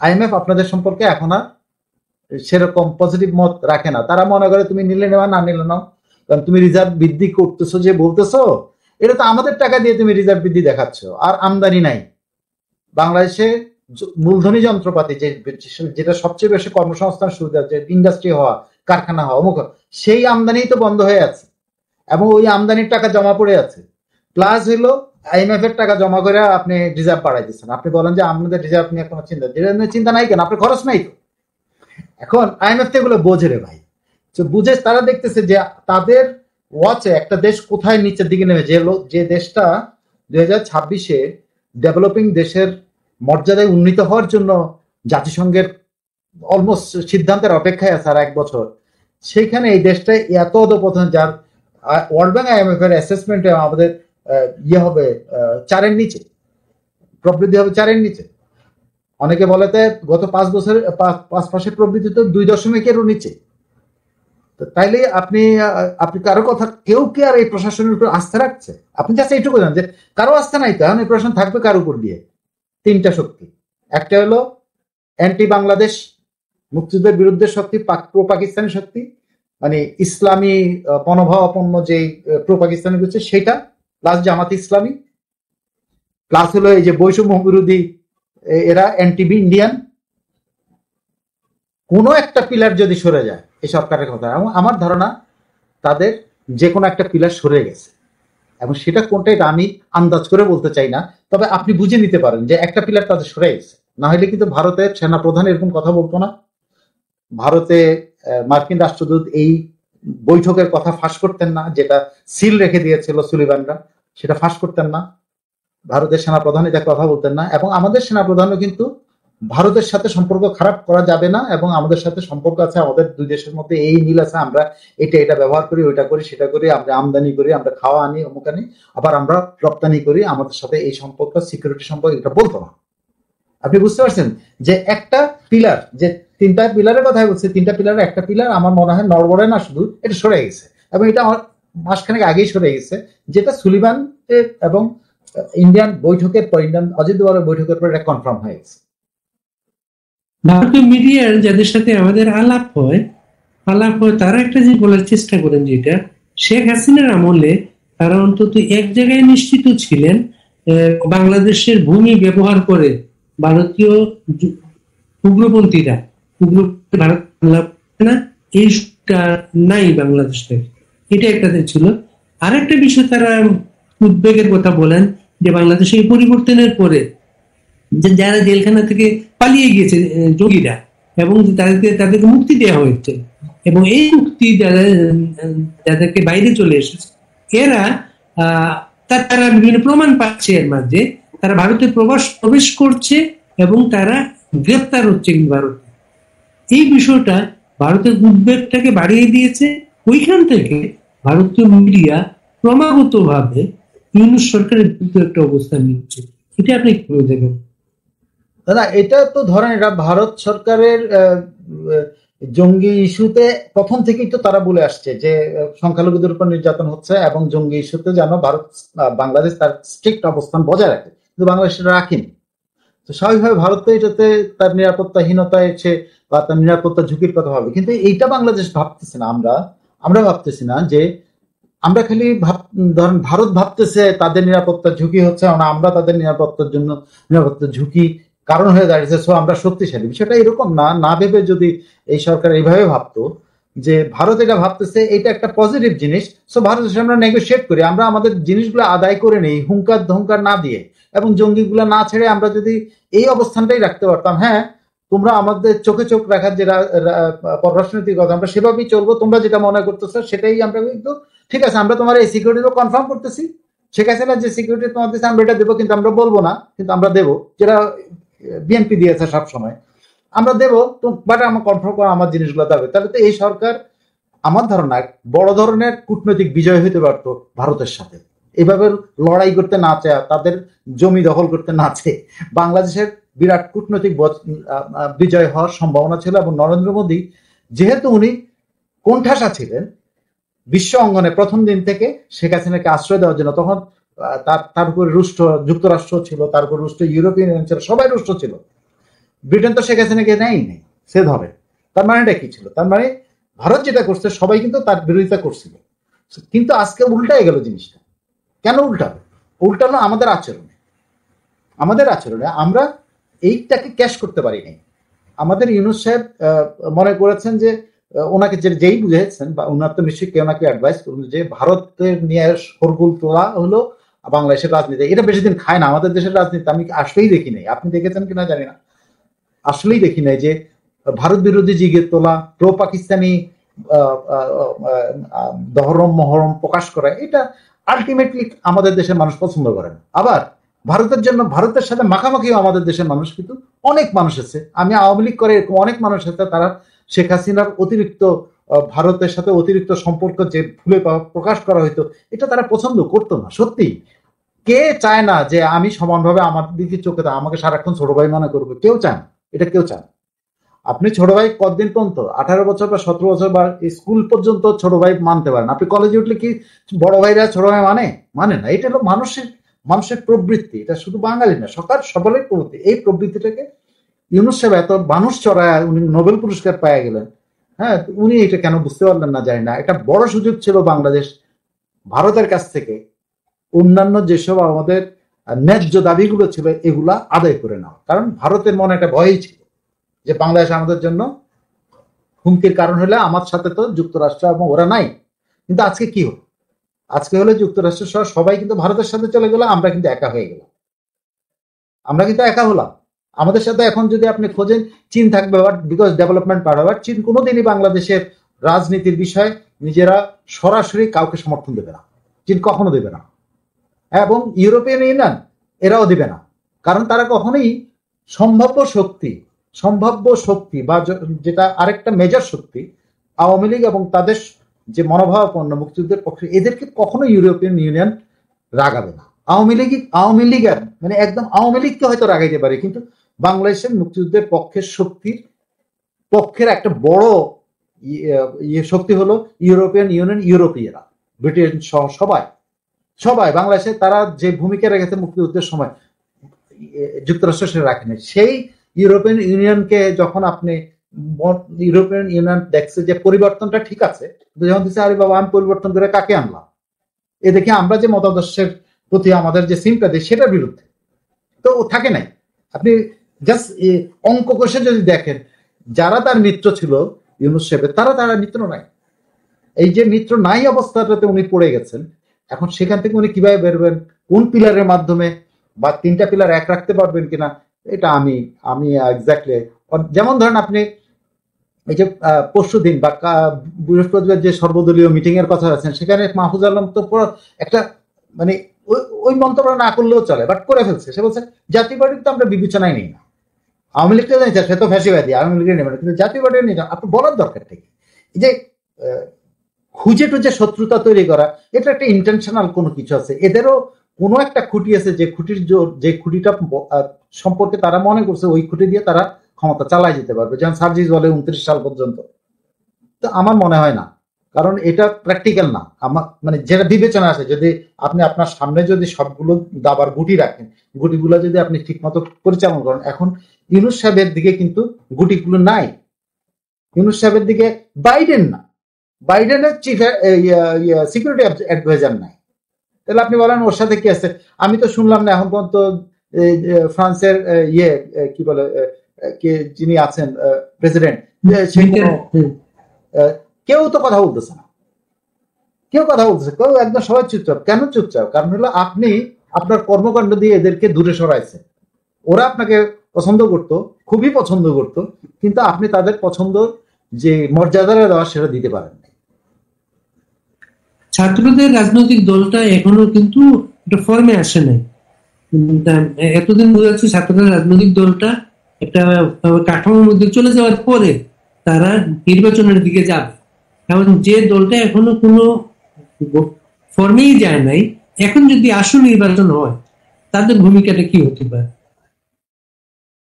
আইএমএফ আপনাদের সম্পর্কে এখন আর সেরকম পজিটিভ মত রাখে না। তারা মনে করে তুমি নিলে নেওয়া, না নিলে নাও, কারণ তুমি রিজার্ভ বৃদ্ধি করতেছো, যে বলতেছো এটা তো আমাদের টাকা দিয়ে তুমি রিজার্ভ বৃদ্ধি দেখাচ্ছ, আর আমদানি নাই। বাংলাদেশে মূলধনী যন্ত্রপাতি যেটা সবচেয়ে বেশি কর্মসংস্থান সুবিধা, যে ইন্ডাস্ট্রি হওয়া, কারখানা হওয়া, অমুক, সেই আমদানি তো বন্ধ হয়ে আছে, এবং ওই আমদানির টাকা জমা পড়ে আছে। প্লাস হইলো আইএমএফ এর টাকা জমা করে আপনি রিজার্ভ বাড়াই দিচ্ছেন। আপনি বলেন যে আমাদের রিজার্ভ নিয়ে কোনো চিন্তা নাই কেন? আপনার খরচ নাই তো। এখন আইএমএফ তো এগুলো বোঝে রে ভাই, বুঝে তারা দেখতেছে যে তাদের ওয়াচে একটা দেশ কোথায় নিচের দিকে নেমে, যে দেশটা 2026-এ ডেভেলপিং দেশের মর্যাদায় উন্নীত হওয়ার জন্য জাতিসংঘের অলমোস্ট সিদ্ধান্তের অপেক্ষায় আছে আর 1 বছর, সেইখানে এই দেশটা এত অধপতন, যার ওয়ার্ল্ড ব্যাংক আইএমএফ এর অ্যাসেসমেন্টে আমাদের ইয়ে হবে 4-এর নিচে, প্রবৃদ্ধি হবে 4-এর নিচে। অনেকে বলেতে গত 5 মাসের প্রবৃদ্ধি তো 2.এরও নিচে। তাইলে আপনি কারো কথা, কেউ কি আর এই প্রশাসনের উপর আস্থা রাখছে? আপনি জাস্ট এইটুকু জানেন যে কারো আস্থা নাই, তো এখন এই প্রশাসন থাকবে কার উপর দিয়ে? 3টা শক্তি। একটা হলো অ্যান্টি বাংলাদেশ মুক্তিযুদ্ধের বিরুদ্ধে শক্তি, প্রো পাকিস্তানি শক্তি, মানে ইসলামী মনোভাবাপন্ন যে প্রো পাকিস্তানি হচ্ছে সেটা, প্লাস জামাত ইসলামী, প্লাস হলো এই যে বৈষম্য বিরোধী এরা অ্যান্টি ইন্ডিয়ান। কোনো একটা পিলার যদি সরে যায় এই সরকারের কথা, এবং আমার ধারণা তাদের যে কোনো একটা পিলার সরে গেছে, এবং সেটা কোনটা এটা আমি আন্দাজ করে বলতে চাই না, তবে আপনি বুঝে নিতে পারেন যে একটা পিলার তাদের সরে গেছে। না হলে কিন্তু ভারতের সেনাপ্রধান এরকম কথা বলতো না, ভারতে মার্কিন রাষ্ট্রদূত এই বৈঠকের কথা ফাঁস করতেন না, যেটা সিল রেখে দিয়েছিল সুলিভানরা, সেটা ফাঁস করতেন না, ভারতের সেনাপ্রধান এটা কথা বলতেন না। এবং আমাদের সেনাপ্রধানও কিন্তু ভারতের সাথে সম্পর্ক খারাপ করা যাবে না, এবং আমাদের সাথে সম্পর্ক আছে, আমাদের দুই দেশের মধ্যে এই মিল আছে, আমরা এটা ব্যবহার করি, ওইটা করি, সেটা করি, আমরা আমদানি করি, আমরা খাওয়া আনি, অমুক আনি, আবার আমরা রপ্তানি করি, আমাদের সাথে এই সম্পর্ক সিকিউরিটি সম্পর্ক, এটা বলতো না। আপনি বুঝতে পারছেন যে একটা পিলার, যে 3টা পিলারের কথা বলছে, 3টা পিলারের একটা পিলার আমার মনে হয় নড়বড়ে না, শুধু এটা সরে গেছে, এবং এটা মাসখানেক আগেই সরে গেছে, যেটা সুলিভান এবং ইন্ডিয়ান বৈঠকের পর, ইন্ডিয়ান অজিত দোভালের বৈঠকের পর এটা কনফার্ম হয়ে গেছে। ভারতীয় মিডিয়ার যাদের সাথে আমাদের আলাপ হয় তারা একটা যে বলার চেষ্টা করেন, যেটা শেখ হাসিনার আমলে তারা অন্তত এক জায়গায় নিশ্চিত ছিলেন, বাংলাদেশের ভূমি ব্যবহার করে ভারতীয় উগ্রপন্থীরা ভারত হামলা করবে না, এইটা নাই বাংলাদেশ থেকে। এটা একটা ছিল। আরেকটা বিষয় তারা উদ্বেগের কথা বলেন, যে বাংলাদেশে এই পরিবর্তনের পরে যে যারা জেলখানা থেকে পালিয়ে গিয়েছে জঙ্গিরা, এবং তাদেরকে মুক্তি দেওয়া হয়েছে, এবং এই মুক্তি যাদেরকে বাইরে চলে এসেছে, এরা তারা বিভিন্ন প্রমাণ পাচ্ছে এর মাঝে, তারা ভারতে প্রবেশ করছে এবং তারা গ্রেপ্তার হচ্ছে ভারতে। এই বিষয়টা ভারতের উদ্বেগটাকে বাড়িয়ে দিয়েছে। ওইখান থেকে ভারতীয় মিডিয়া ক্রমাগত ভাবে ইউনূস সরকারের বিরুদ্ধে একটা অবস্থান নিচ্ছে। এটা আপনি কিভাবে দেখেন? না, এটা তো ধরেন এটা ভারত সরকারের জঙ্গি ইস্যুতে প্রথম থেকেই তো তারা বলে আসছে যে সংখ্যালঘুদের উপর নির্যাতন হচ্ছে, এবং জঙ্গি ইস্যুতে যেন ভারত বাংলাদেশ তার স্ট্রিক্ট অবস্থান বজায় রাখে, কিন্তু বাংলাদেশ এটা রাখেনি। তো স্বাভাবিকভাবে ভারত তো এটাতে তার নিরাপত্তাহীনতা এসে বা তার নিরাপত্তা ঝুঁকির কথা ভাবে, কিন্তু এইটা বাংলাদেশ ভাবতেছে না। আমরা ভাবতেছি না যে আমরা খালি ধরেন ভারত ভাবতেছে তাদের নিরাপত্তা ঝুঁকি হচ্ছে, আমরা তাদের নিরাপত্তার ঝুঁকি কারণ হয়ে দাঁড়িয়েছে, সো আমরা শক্তিশালী। বিষয়টা এরকম না ভেবে যদি এই সরকার এইভাবে ভাবতো যে ভারত এটা ভাবতেছে এটা একটা পজিটিভ জিনিস, সো ভারতের সাথে আমরা নেগোশিয়েট করি, আমরা আমাদের জিনিসগুলো আদায় করে নেই হুঙ্কার ধঙ্কার না দিয়ে, এবং জঙ্গিগুলো না ছেড়ে আমরা যদি এই অবস্থানটাই রাখতে পারতাম, হ্যাঁ তোমরা আমাদের চোখে চোখ রাখার যে পররাষ্ট্রনীতির কথা, আমরা সেভাবেই চলবো, তোমরা যেটা মনে করতেছো সেটাই আমরা কিন্তু ঠিক আছে, আমরা তোমার এই সিকিউরিটিও কনফার্ম করতেছি, শেখ হাসিনা যে সিকিউরিটি তোমার দিচ্ছে আমরা এটা দেবো, কিন্তু আমরা বলবো না, কিন্তু আমরা দেবো, যেটা বিএনপি দিয়েছে সব সময়, আমরা দেবো, বাট আমার কনফার্ম করা আমার জিনিসগুলো দেবে। তাহলে তো এই সরকার আমার ধারণা বড় ধরনের কূটনৈতিক বিজয় হইতে পারতো ভারতের সাথে, এভাবে লড়াই করতে না চায়, তাদের জমি দখল করতে না চেয়ে বাংলাদেশের বিরাট কূটনৈতিক বিজয় হওয়ার সম্ভাবনা ছিল। এবং নরেন্দ্র মোদী যেহেতু উনি কোণঠাসা ছিলেন বিশ্ব অঙ্গনে প্রথম দিন থেকে শেখ হাসিনাকে আশ্রয় দেওয়ার জন্য, তখন তার উপরে যুক্তরাষ্ট্র ছিল, তার উপর রুষ্ট ইউরোপিয়ান ইউনিয়ন ছিল, সবাই রুষ্ট ছিল, ব্রিটেন তো শেখ হাসিনাকে নেয়নি, সে ধরে। তার মানেটা কি ছিল? তার মানে ভারত যেটা করছে সবাই কিন্তু তার বিরোধিতা করছিল, কিন্তু আজকে উল্টাই গেল জিনিসটা। কেন উল্টালো? আমাদের আচরণে আমরা এইটাকে ক্যাশ করতে পারি নাই। আমাদের ইউনূস সাহেব মনে করেছেন যে ওনাকে যেই বুঝেছেন, বা ওনার তো নিশ্চয়ই কেউ নাকি অ্যাডভাইস করুন যে ভারতের নিয়ে শোরগোল তোলা হলো বাংলাদেশের রাজনীতি, এটা বেশি দিন খায় না। আমাদের দেশের রাজনীতি আমি আসলেই দেখি নাই, আপনি দেখেছেন কিনা জানি না, আসলেই দেখি নাই যে ভারত বিরোধী জিগের তোলা, প্রো পাকিস্তানি দহরম মহরম প্রকাশ করা, এটা আলটিমেটলি আমাদের দেশের মানুষ পছন্দ করেন। আবার ভারতের সাথে মাখামাখিও আমাদের দেশের মানুষ, কিন্তু অনেক মানুষ আছে, আমি আওয়ামী লীগ করে এরকম অনেক মানুষ আছে, তারা শেখ হাসিনার অতিরিক্ত ভারতের সাথে অতিরিক্ত সম্পর্ক যে ফুলে প্রকাশ করা হইতো, এটা তারা পছন্দ করতো না। সত্যি কে চায় না যে আমি সমানভাবে আমার দিকে চোখে আমাকে সারাক্ষণ ছোট ভাই মনে করবো? কেউ চায় না, এটা কেউ চায় না। আপনি ছোট ভাই কতদিন পর্যন্ত, 18 বছর বা 17 বছর বা স্কুল পর্যন্ত ছোট ভাই মানতে পারেন, আপনি কলেজে উঠলে কি বড় ভাইরা ছোট ভাই মানে না? এটা হলো মানুষের প্রবৃত্তি, এটা শুধু বাঙালি না, সকলের প্রবৃত্তি। এই প্রবৃত্তিটাকে ইউনূস সাহেব এত মানুষ চড়ায় উনি নোবেল পুরস্কার পেয়ে গেলেন, হ্যাঁ উনি এটা কেন বুঝতে পারলেন না জানি না। এটা বড় সুযোগ ছিল বাংলাদেশ ভারতের কাছ থেকে অন্যান্য যেসব আমাদের ন্যায্য দাবিগুলো ছিল এগুলা আদায় করে নেওয়া, কারণ ভারতের মনে একটা ভয়ই ছিল যে বাংলাদেশ আমাদের জন্য হুমকির কারণ হলে আমার সাথে তো যুক্তরাষ্ট্র এবং ওরা নাই। কিন্তু আজকে কি হলো? আজকে হলে যুক্তরাষ্ট্র সহ সবাই কিন্তু ভারতের সাথে চলে গেল, আমরা কিন্তু একা হয়ে গেলাম, আমরা কিন্তু একা হলাম। আমাদের সাথে এখন যদি আপনি খোঁজেন চীন থাকবে, বিকজ ডেভেলপমেন্ট পার হবে। চীন কোনোদিনই বাংলাদেশের রাজনীতির বিষয়ে নিজেরা সরাসরি কাউকে সমর্থন দেবে না, চীন কখনো দেবে না, এবং ইউরোপিয়ান ইউনিয়ন এরাও দিবে না, কারণ তারা কখনোই সম্ভাব্য শক্তি বা যেটা আরেকটা মেজর শক্তি আওয়ামী লীগ এবং তাদের যে মনোভাবাপন্ন মুক্তিযুদ্ধের পক্ষে, এদেরকে কখনো ইউরোপিয়ান ইউনিয়ন রাগাবে না। আওয়ামী লীগের মানে একদম আওয়ামী লীগকে হয়তো রাগাইতে পারে, কিন্তু বাংলাদেশের মুক্তিযুদ্ধের পক্ষের একটা বড় শক্তি হলো ইউরোপিয়ান ইউনিয়ন, ইউরোপীয়রা, ব্রিটেন সহ সবাই বাংলাদেশে তারা যে ভূমিকা রেখেছে মুক্তিযুদ্ধের সময় যুক্তরাষ্ট্র সেটা রাখেনি। সেই ইউরোপিয়ান ইউনিয়নকে যখন আপনি ইউরোপিয়ান ইউনিয়ন দেখছে যে পরিবর্তনটা ঠিক আছে, যখন দিচ্ছে আরে বাবা আমি পরিবর্তন করে কাকে আনলাম, এ দেখে আমরা যে মতাদর্শের প্রতি আমাদের যে সিম্পাথি সেটার বিরুদ্ধে তো থাকে নাই। আপনি জাস্ট অঙ্ক কষে যদি দেখেন, যারা তার মিত্র ছিল ইউনূস সাহেবের, তারা মিত্র নাই। এই যে মিত্র নাই অবস্থাটাতে উনি পড়ে গেছেন, এখন সেখান থেকে উনি কিভাবে বেরোবেন, কোন পিলারের মাধ্যমে, বা তিনটা পিলার এক রাখতে পারবেন কিনা, এটা আমি এক্স্যাক্টলি, যেমন ধরেন আপনি এই যে পরশু দিন বা বৃহস্পতিবার যে সর্বদলীয় মিটিং এর কথা আছেন, সেখানে মাহফুজ আলম তো পুরো একটা মানে ওই মন্তব্য না করলেও চলে, বাট করে ফেলছে। সে বলছে জাতীয় পার্টি তো আমরা বিবেচনায় নিই না, আওয়ামী লীগকে জানি সে তো ফ্যাসিবাদী, আওয়ামী লীগের নেবেন, কিন্তু জাতীয় পার্টি নিয়ে আপনি বলার দরকার থেকে এই যে খুঁজে টুজে শত্রুতা তৈরি করা, এটা একটা ইন্টেনশনাল কোনো কিছু আছে, এদেরও কোনো একটা খুঁটি আছে, যে খুঁটির যে খুঁটিটা সম্পর্কে তারা মনে করছে ওই খুঁটি দিয়ে তারা ক্ষমতা চালায় যেতে পারবে, যেমন সার্জিস বলে 29 সাল পর্যন্ত। তো আমার মনে হয় না, কারণ এটা প্র্যাকটিক্যাল না। আমার মানে যেটা বিবেচনা আছে, যদি আপনি আপনার সামনে যদি সবগুলো দাবার গুটি রাখেন, গুটিগুলো যদি আপনি ঠিক মতো পরিচালনা করেন, এখন ইউনূস সাহেবের দিকে কিন্তু গুটিগুলো নাই। ইউনূস সাহেবের দিকে বাইডেন না, বাইডেনের চিফ সিকিউরিটি অ্যাডভাইজার নাই, তাহলে আপনি বলেন ওর সাথে কি আছে? আমি তো শুনলাম না এখন পর্যন্ত ফ্রান্সের কি বলে কে যিনি আছেন প্রেসিডেন্ট, কেউ তো কথা বলতেছে না, কেউ একদম সবাই চুপচাপ। কেন চুপচাপ? কারণ হলো আপনি আপনার কর্মকাণ্ড দিয়ে এদেরকে দূরে সরাইছে। ওরা আপনাকে পছন্দ করতো, খুবই পছন্দ করতো, কিন্তু আপনি তাদের পছন্দ যে মর্যাদাটা দেওয়া সেটা দিতে পারেন না। ছাত্রদের রাজনৈতিক দলটা এখনো কিন্তু একটা ফর্মে আসে নাই। এতদিন বোঝা যাচ্ছে ছাত্রদের রাজনৈতিক দলটা একটা কাঠামোর মধ্যে চলে যাওয়ার পরে তারা নির্বাচনের দিকে যাবে, কারণ যে দলটা এখনো কোনো ফর্মেই যায় নাই, এখন যদি আসল নির্বাচন হয় তাদের ভূমিকাটা কি হতে পারে?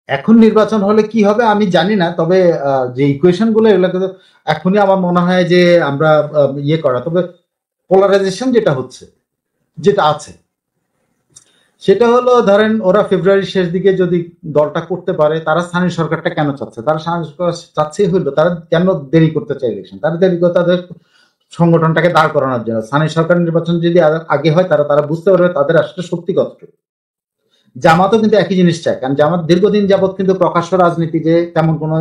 এখন নির্বাচন হলে কি হবে আমি জানি না, তবে যে ইকুয়েশন গুলো এগুলোকে এখনই আমার মনে হয় যে আমরা ইয়ে করা, তবে পোলারাইজেশন যেটা আছে সেটা হলো, ধরেন ওরা ফেব্রুয়ারির শেষ দিকে যদি দলটা করতে পারে, তারা স্থানীয় সরকারটা কেন চাচ্ছে? তারা স্থানীয় সরকার চাচ্ছেই হইলো, তারা কেন দেরি করতে চায় ইলেকশন? তারা দেরি করে তাদের সংগঠনটাকে দাঁড় করানোর জন্য। স্থানীয় সরকার নির্বাচন যদি আগে হয়, তারা বুঝতে পারবে তাদের আসলে শক্তি কতটুকু। জামাতও কিন্তু একই জিনিস চায়, কারণ জামাত দীর্ঘদিন যাবৎ কিন্তু প্রকাশ্য রাজনীতিতে তেমন কোনো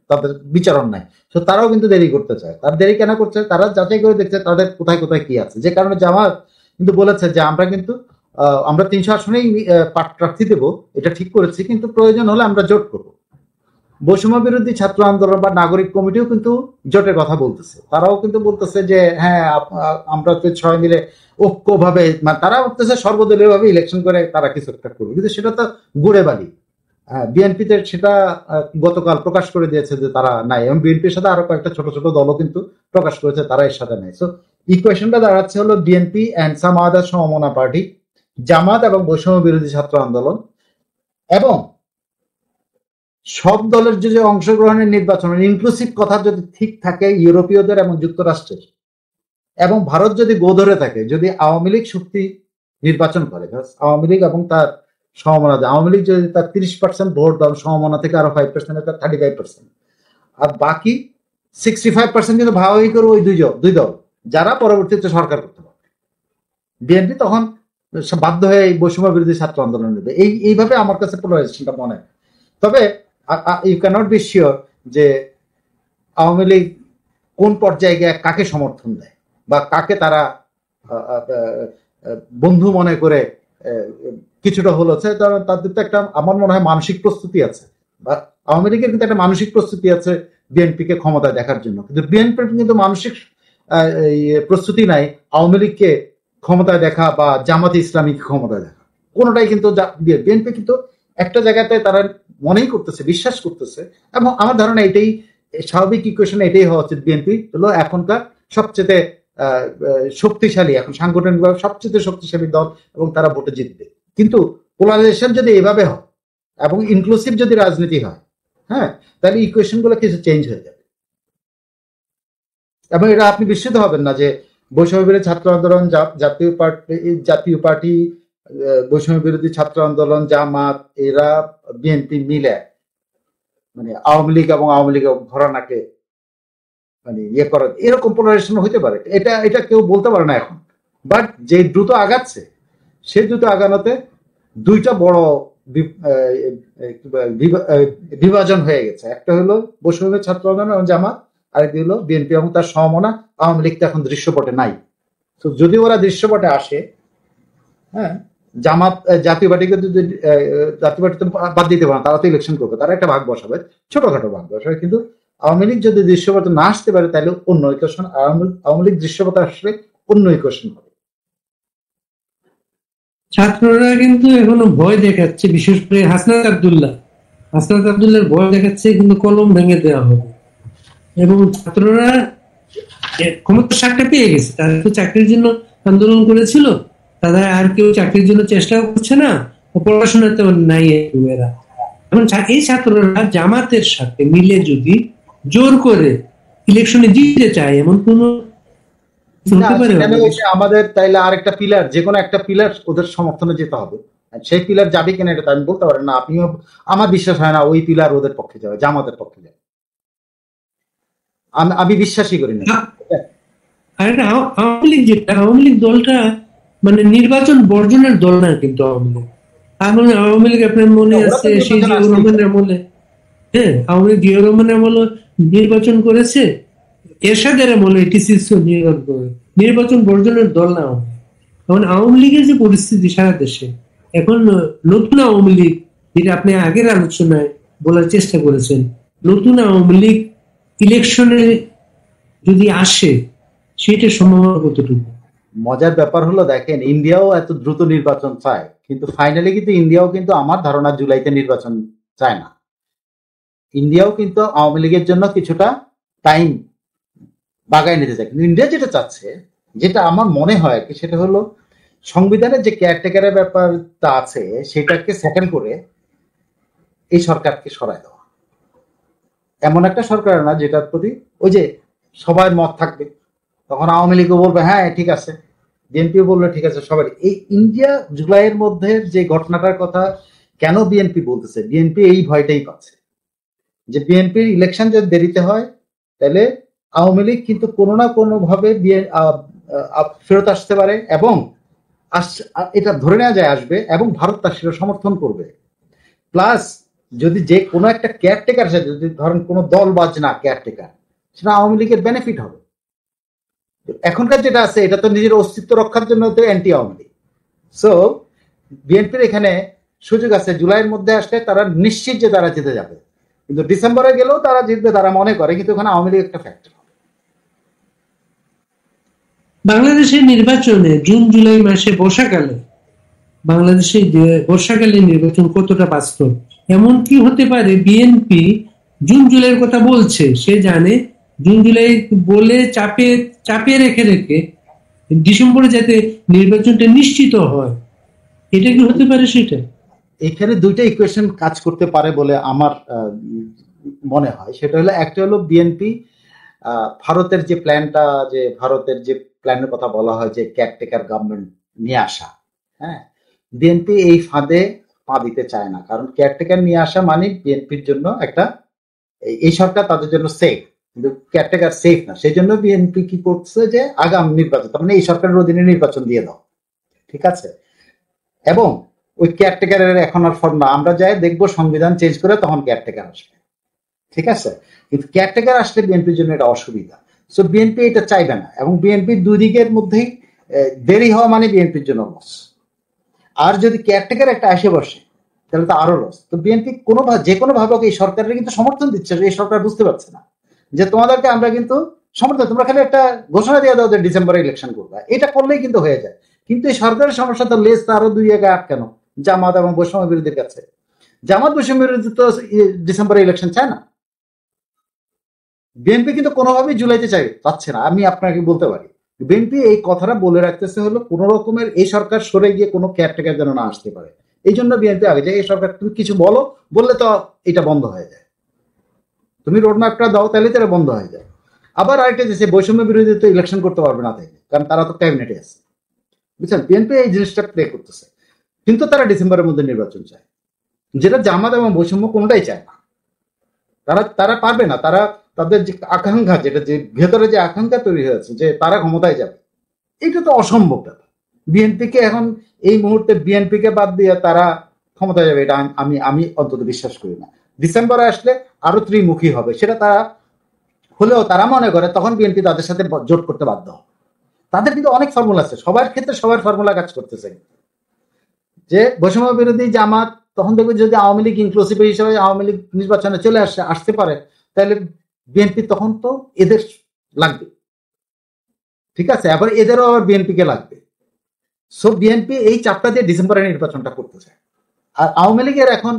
তাদের বিচারণ নাই, তো তারাও কিন্তু দেরি করতে চায়। তার দেরি কেন করছে? তারা যাচাই করে দেখছে তাদের কোথায় কোথায় কি আছে, যে কারণে জামাত কিন্তু বলেছে যে আমরা 300 আসনেই প্রার্থী দেবো, এটা ঠিক করেছি, কিন্তু প্রয়োজন হলে আমরা জোট করবো। বৈষম্য বিরোধী ছাত্র আন্দোলন বা নাগরিক কমিটিও কিন্তু জোটের কথা বলতেছে, তারাও কিন্তু বলতেছে যে হ্যাঁ আমরা তো সবাই মিলে ঐক্যভাবে, মানে তারা বলতেছে সর্বদলীয় ভাবে ইলেকশন করে তারা কিছু একটা করবে, কিন্তু সেটা তো গুড়ে বালি। বিএনপিতে সেটা গতকাল প্রকাশ করে দিয়েছে যে তারা নাই, এবং বিএনপির সাথে আরো কয়েকটা ছোট ছোট দলও কিন্তু প্রকাশ করেছে তারা এর সাথে নাই। সো ইকুয়েশনটা দাঁড়াচ্ছে হলো বিএনপি অ্যান্ড সাম আদার সমমনা পার্টি, জামাত এবং বৈষম্য বিরোধী ছাত্র আন্দোলন, এবং সব দলের যে অংশগ্রহণের নির্বাচনের ইনক্লুসিভ কথা যদি ঠিক থাকে ইউরোপীয়দের এবং যুক্তরাষ্ট্রের, এবং ভারত যদি গো ধরে থাকে, যদি আওয়ামী লীগ শক্তি নির্বাচন করে, আওয়ামী লীগ এবং তার সমমনা, আওয়ামী লীগ যদি তার 30% ভোট দাও, সমমনা থেকে আরো 5%, 35%, আর বাকি 65% কিন্তু ভাগাভাগি করে ওই দুই দল, যারা পরবর্তীতে সরকার করতে পারবে। বিএনপি তখন বাধ্য হয়ে এই বৈষম্য বিরোধী ছাত্র আন্দোলন নেবে। এইভাবে আমার কাছে পোলারাইজেশনটা মনে হয়। তবে ইউ ক্যানট বি শিওর যে আওয়ামী লীগ কোন পর্যায়ে গিয়ে কাকে সমর্থন দেয় বা কাকে তারা বন্ধু মনে করে কিছুটা হলো, তাদের তো একটা আমার মনে হয় মানসিক প্রস্তুতি আছে, বা আওয়ামী লীগের কিন্তু একটা মানসিক প্রস্তুতি আছে বিএনপিকে ক্ষমতায় দেখার জন্য, কিন্তু বিএনপির কিন্তু মানসিক প্রস্তুতি নাই আওয়ামী লীগকে ক্ষমতায় দেখা বা জামাতে ইসলামীকে ক্ষমতায় দেখা, কোনোটাই কিন্তু বিএনপি কিন্তু একটা জায়গাতে তারা মনেই করতেছে, বিশ্বাস করতেছে, এবং আমার ধারণা এটাই স্বাভাবিক ইকুয়েশন, এটাই হওয়া উচিত। বিএনপি হলো এখনকার সবচেয়ে শক্তিশালী, এখন সাংগঠনিকভাবে সবচেয়ে শক্তিশালী দল, এবং তারা ভোটে জিতবে। কিন্তু পোলারাইজেশন যদি এভাবে হয় এবং ইনক্লুসিভ যদি রাজনীতি হয়, হ্যাঁ, তাহলে ইকুয়েশন গুলো কিছু চেঞ্জ হয়ে যাবে। এবং এটা আপনি বিস্মিত হবেন না যে বৈষম্য বিরোধী ছাত্র আন্দোলন, জাতীয় পার্টি, বৈষম্য বিরোধী ছাত্র আন্দোলন, জামাত, এরা বিএনপি মিলে মানে আওয়ামী লীগ এবং আওয়ামী লীগ ঘরানাকে মানে ইয়ে করা, এরকম পোলারাইজেশন হতে পারে, এটা এটা কেউ বলতে পারে না এখন। বাট যে দ্রুত আগাচ্ছে, সে দ্রুত আগানোতে দুইটা বড় বিভাজন হয়ে গেছে। একটা হলো বৈষম্য ছাত্র আন্দোলন এবং জামাত, আরেকটি হলো বিএনপি এবং তার সমমনা আওয়ামী লীগ তো এখন দৃশ্যপটে নাই। তো যদি ওরা দৃশ্যপটে আসে, হ্যাঁ, জামাত জাতীয় পার্টিকে যদি জাতীয় পার্টি তো বাদ দিতে পারে না, তারা তো ইলেকশন করবে, তারা একটা ভাগ বসাবে, ছোটখাটো ভাগ বসাবে। কিন্তু আওয়ামী লীগ যদি দৃশ্যপটে না আসতে পারে তাহলে অন্য ইকুয়েশন, আওয়ামী লীগ দৃশ্যপটে আসলে অন্য ইকুয়েশন হবে। ছাত্ররা কিন্তু এখনো ভয় দেখাচ্ছে, বিশেষ করে হাসনাত আব্দুল্লাহর ভয় দেখাচ্ছে কিন্তু কলম ভেঙে দেওয়া হবে। এবং ছাত্ররা ক্ষমতার স্বাদটা পেয়ে গেছে, তারা তো চাকরির জন্য আন্দোলন করেছিল, তারা আর কেউ চাকরির জন্য চেষ্টা করছে না, পড়াশোনাতেও নাই এরা। এখন এই ছাত্ররা জামাতের সাথে মিলে যদি জোর করে ইলেকশনে জিততে চায়, এমন কোন আমাদের তাইলে আরেকটা পিলার, যে কোনো একটা পিলার ওদের সমর্থনে যেতে হবে। সেই পিলার যাবে কিনা এটা আমি বলতে পারি না, আপনিও, আমার বিশ্বাস হয় না ওই পিলার ওদের পক্ষে যাবে, জামাতের পক্ষে যাবে, আমি বিশ্বাসই করি না। আওয়ামী লীগ যেটা, আওয়ামী লীগ দলটা মানে নির্বাচন বর্জনের দল না কিন্তু আওয়ামী লীগ আপনার মনে আছে সেই জিয়াউর রহমানের আমলে, হ্যাঁ, আওয়ামী লীগ জিয়াউর রহমানের আমলে নির্বাচন করেছে, এরশাদের আমলে নির্বাচন বর্জনের দল না। এখন আওয়ামী লীগের যে পরিস্থিতি সারা দেশে এখন, নতুন আওয়ামী লীগ, যেটা আপনি আগের আলোচনায় বলার চেষ্টা করেছেন, নতুন আওয়ামী লীগ ইলেকশনে যদি আসে সেটা সম্ভাবনা কতটুকু? মজার ব্যাপার হলো দেখেন, ইন্ডিয়াও এত দ্রুত নির্বাচন চায়, কিন্তু ফাইনালি কিন্তু ইন্ডিয়াও কিন্তু আমার ধারণা জুলাইতে নির্বাচন চায় না। ইন্ডিয়াও কিন্তু আওয়ামী লীগের জন্য কিছুটা টাইম বাগায় নিতে চায়। কিন্তু ইন্ডিয়া যেটা চাচ্ছে, যেটা আমার মনে হয় কি, সেটা হলো সংবিধানের যে কেয়ারটেকারের ব্যাপারটা আছে সেটাকে সেটেল করে এই সরকারকে সরায় দেওয়া। এমন একটা সরকার না যেটার প্রতি ওই যে সবার মত থাকবে, তখন আওয়ামী লীগও বলবে হ্যাঁ ঠিক আছে, বিএনপিও বলবে ঠিক আছে, সবাই। এই ইন্ডিয়া জুলাইয়ের মধ্যে যে ঘটনাটার কথা কেন বিএনপি বলতেছে, বিএনপি এই ভয়টাই পাচ্ছে যে বিএনপির ইলেকশন যদি দেরিতে হয় তাহলে আওয়ামী লীগ কিন্তু কোনো না কোনো ভাবে ফেরত আসতে পারে, এবং এটা ধরে নেওয়া যায় আসবে, এবং ভারত তার সেটা সমর্থন করবে। প্লাস যদি যে কোনো একটা কেয়ারটেকার সাথে যদি ধরেন কোনো দল বাজ না কেয়ারটেকার, সেটা আওয়ামী লীগের বেনিফিট হবে। এখনকার যেটা আছে এটা তো নিজের অস্তিত্ব রক্ষার জন্য তো অ্যান্টি আওয়ামী লীগ। সো বিএনপির এখানে সুযোগ আছে, জুলাইয়ের মধ্যে আসলে তারা নিশ্চিত যে তারা জিতে যাবে, কিন্তু ডিসেম্বরে গেলেও তারা জিতবে তারা মনে করে, কিন্তু ওখানে আওয়ামী লীগ একটা ফ্যাক্টর। বাংলাদেশের নির্বাচনে জুন জুলাই মাসে বাংলাদেশে বর্ষাকালীন নির্বাচন কতটা বাস্তব? এমন কি হতে পারে বিএনপি জুন জুলাইয়ের কথা বলছে, সে জানে জুন জুলাই বলে চাপে রেখে ডিসেম্বরে যাতে নির্বাচনটা নিশ্চিত হয়, এটা কি হতে পারে? সেটা এখানে দুইটা ইকুয়েশন কাজ করতে পারে বলে আমার মনে হয়। সেটা হলো, একটা হলো বিএনপি ভারতের যে প্ল্যানটা, যে ভারতের যে প্ল্যানের কথা বলা হয় যে কেয়ারটেকার গভর্নমেন্ট নিয়ে আসা, হ্যাঁ, বিএনপি এই ফাঁদে পা দিতে চায় না। কারণ কেয়ারটেকার নিয়ে আসা মানে বিএনপির জন্য একটা, এই সরকার তাদের জন্য সেফ, কিন্তু কেয়ারটেকার সেফ না। সেই জন্য বিএনপি কি করছে যে আগাম নির্বাচন, তার মানে এই সরকারের অধীনে নির্বাচন দিয়ে দাও, ঠিক আছে। এবং ওই কেয়ারটেকারের এখন আর ফর্ম না, আমরা যাই দেখবো সংবিধান চেঞ্জ করে তখন কেয়ারটেকার আসবে, ঠিক আছে। কিন্তু কেয়ারটেকার আসলে বিএনপির জন্য এটা অসুবিধা। সো বিএনপি এটা চাইবে না, এবং বিএনপির দুই দিকের মধ্যেই দেরি হওয়া মানে বিএনপির জন্য লস। আর যদি কেয়ারটেকার একটা আসে বসে তাহলে তো আরো লস। তো বিএনপি যে কোনো ভাবে এই সরকারের কিন্তু সমর্থন দিচ্ছে, এই সরকার বুঝতে পারছে না যে তোমাদেরকে আমরা কিন্তু সমর্থন, তোমরা খালি একটা ঘোষণা দিয়ে দাও যে ডিসেম্বরে ইলেকশন করবে, এটা করলেই কিন্তু হয়ে যায়। কিন্তু এই সরকারের সমস্যা তো লেস তো আরো দুই জায়গায় আটকানো, জামাত এবং বৈষম্য বিরোধীর কাছে। জামাত বৈষম্য বিরোধী তো ডিসেম্বরে ইলেকশন চায় না, বিএনপি কিন্তু কোনোভাবেই জুলাইতে চাচ্ছে না। আমি আপনাকে বলতে পারি বিএনপি এই কথাটা বলে রাখতেছে হলো কোন রকমের এই সরকার সরে গিয়ে কোনো কেয়ারটেকার যেন না আসতে পারে। এই জন্য বিএনপি আগে যে এই সরকার তুমি কিছু বললে তো এটা বন্ধ হয়ে যায়, তুমি রোডম্যাপটা দাও তাহলে তো এটা বন্ধ হয়ে যায়। আবার আরেকটা যে বৈষম্য বিরোধী তো ইলেকশন করতে পারবে না তাই, কারণ তারা তো ক্যাবিনেটে আছে, বুঝছেন। বিএনপি এই জিনিসটা প্লে করতেছে, কিন্তু তারা ডিসেম্বরের মধ্যে নির্বাচন চায়, যেটা জামাত এবং বৈষম্য কোনোটাই চায় না। তারা তারা পারবে না। তারা তাদের যে আকাঙ্ক্ষা, যেটা যে ভেতরে যে আকাঙ্ক্ষা তৈরি হয়েছে যে তারা ক্ষমতায় যাবে, এটা তো অসম্ভব ব্যাপার। বিএনপিকে এখন এই মুহূর্তে বিএনপিকে বাদ দিয়ে তারা ক্ষমতায় যাবে, এটা আমি আমি অন্তত বিশ্বাস করি না। ডিসেম্বরে আসলে আরো ত্রিমুখী হবে, সেটা তারা হলেও তারা মনে করে তখন বিএনপি তাদের সাথে জোট করতে বাধ্য হবে। তাদের কিন্তু অনেক ফর্মুলা আছে, সবার ক্ষেত্রে সবার ফর্মুলা কাজ করতেছে। যে বৈষম্য বিরোধী জামাত তখন দেখবে যদি আওয়ামী লীগ ইনক্লুসিভ হিসেবে আওয়ামী লীগ নির্বাচনে চলে আসতে পারে, তাহলে বিএনপি তখন তো এদের লাগবে, ঠিক আছে, আবার এদেরও আবার বিএনপি কে লাগবে। সো বিএনপি এই চাপটা দিয়ে ডিসেম্বরে নির্বাচনটা করতে চায়। আর আওয়ামী লীগের এখন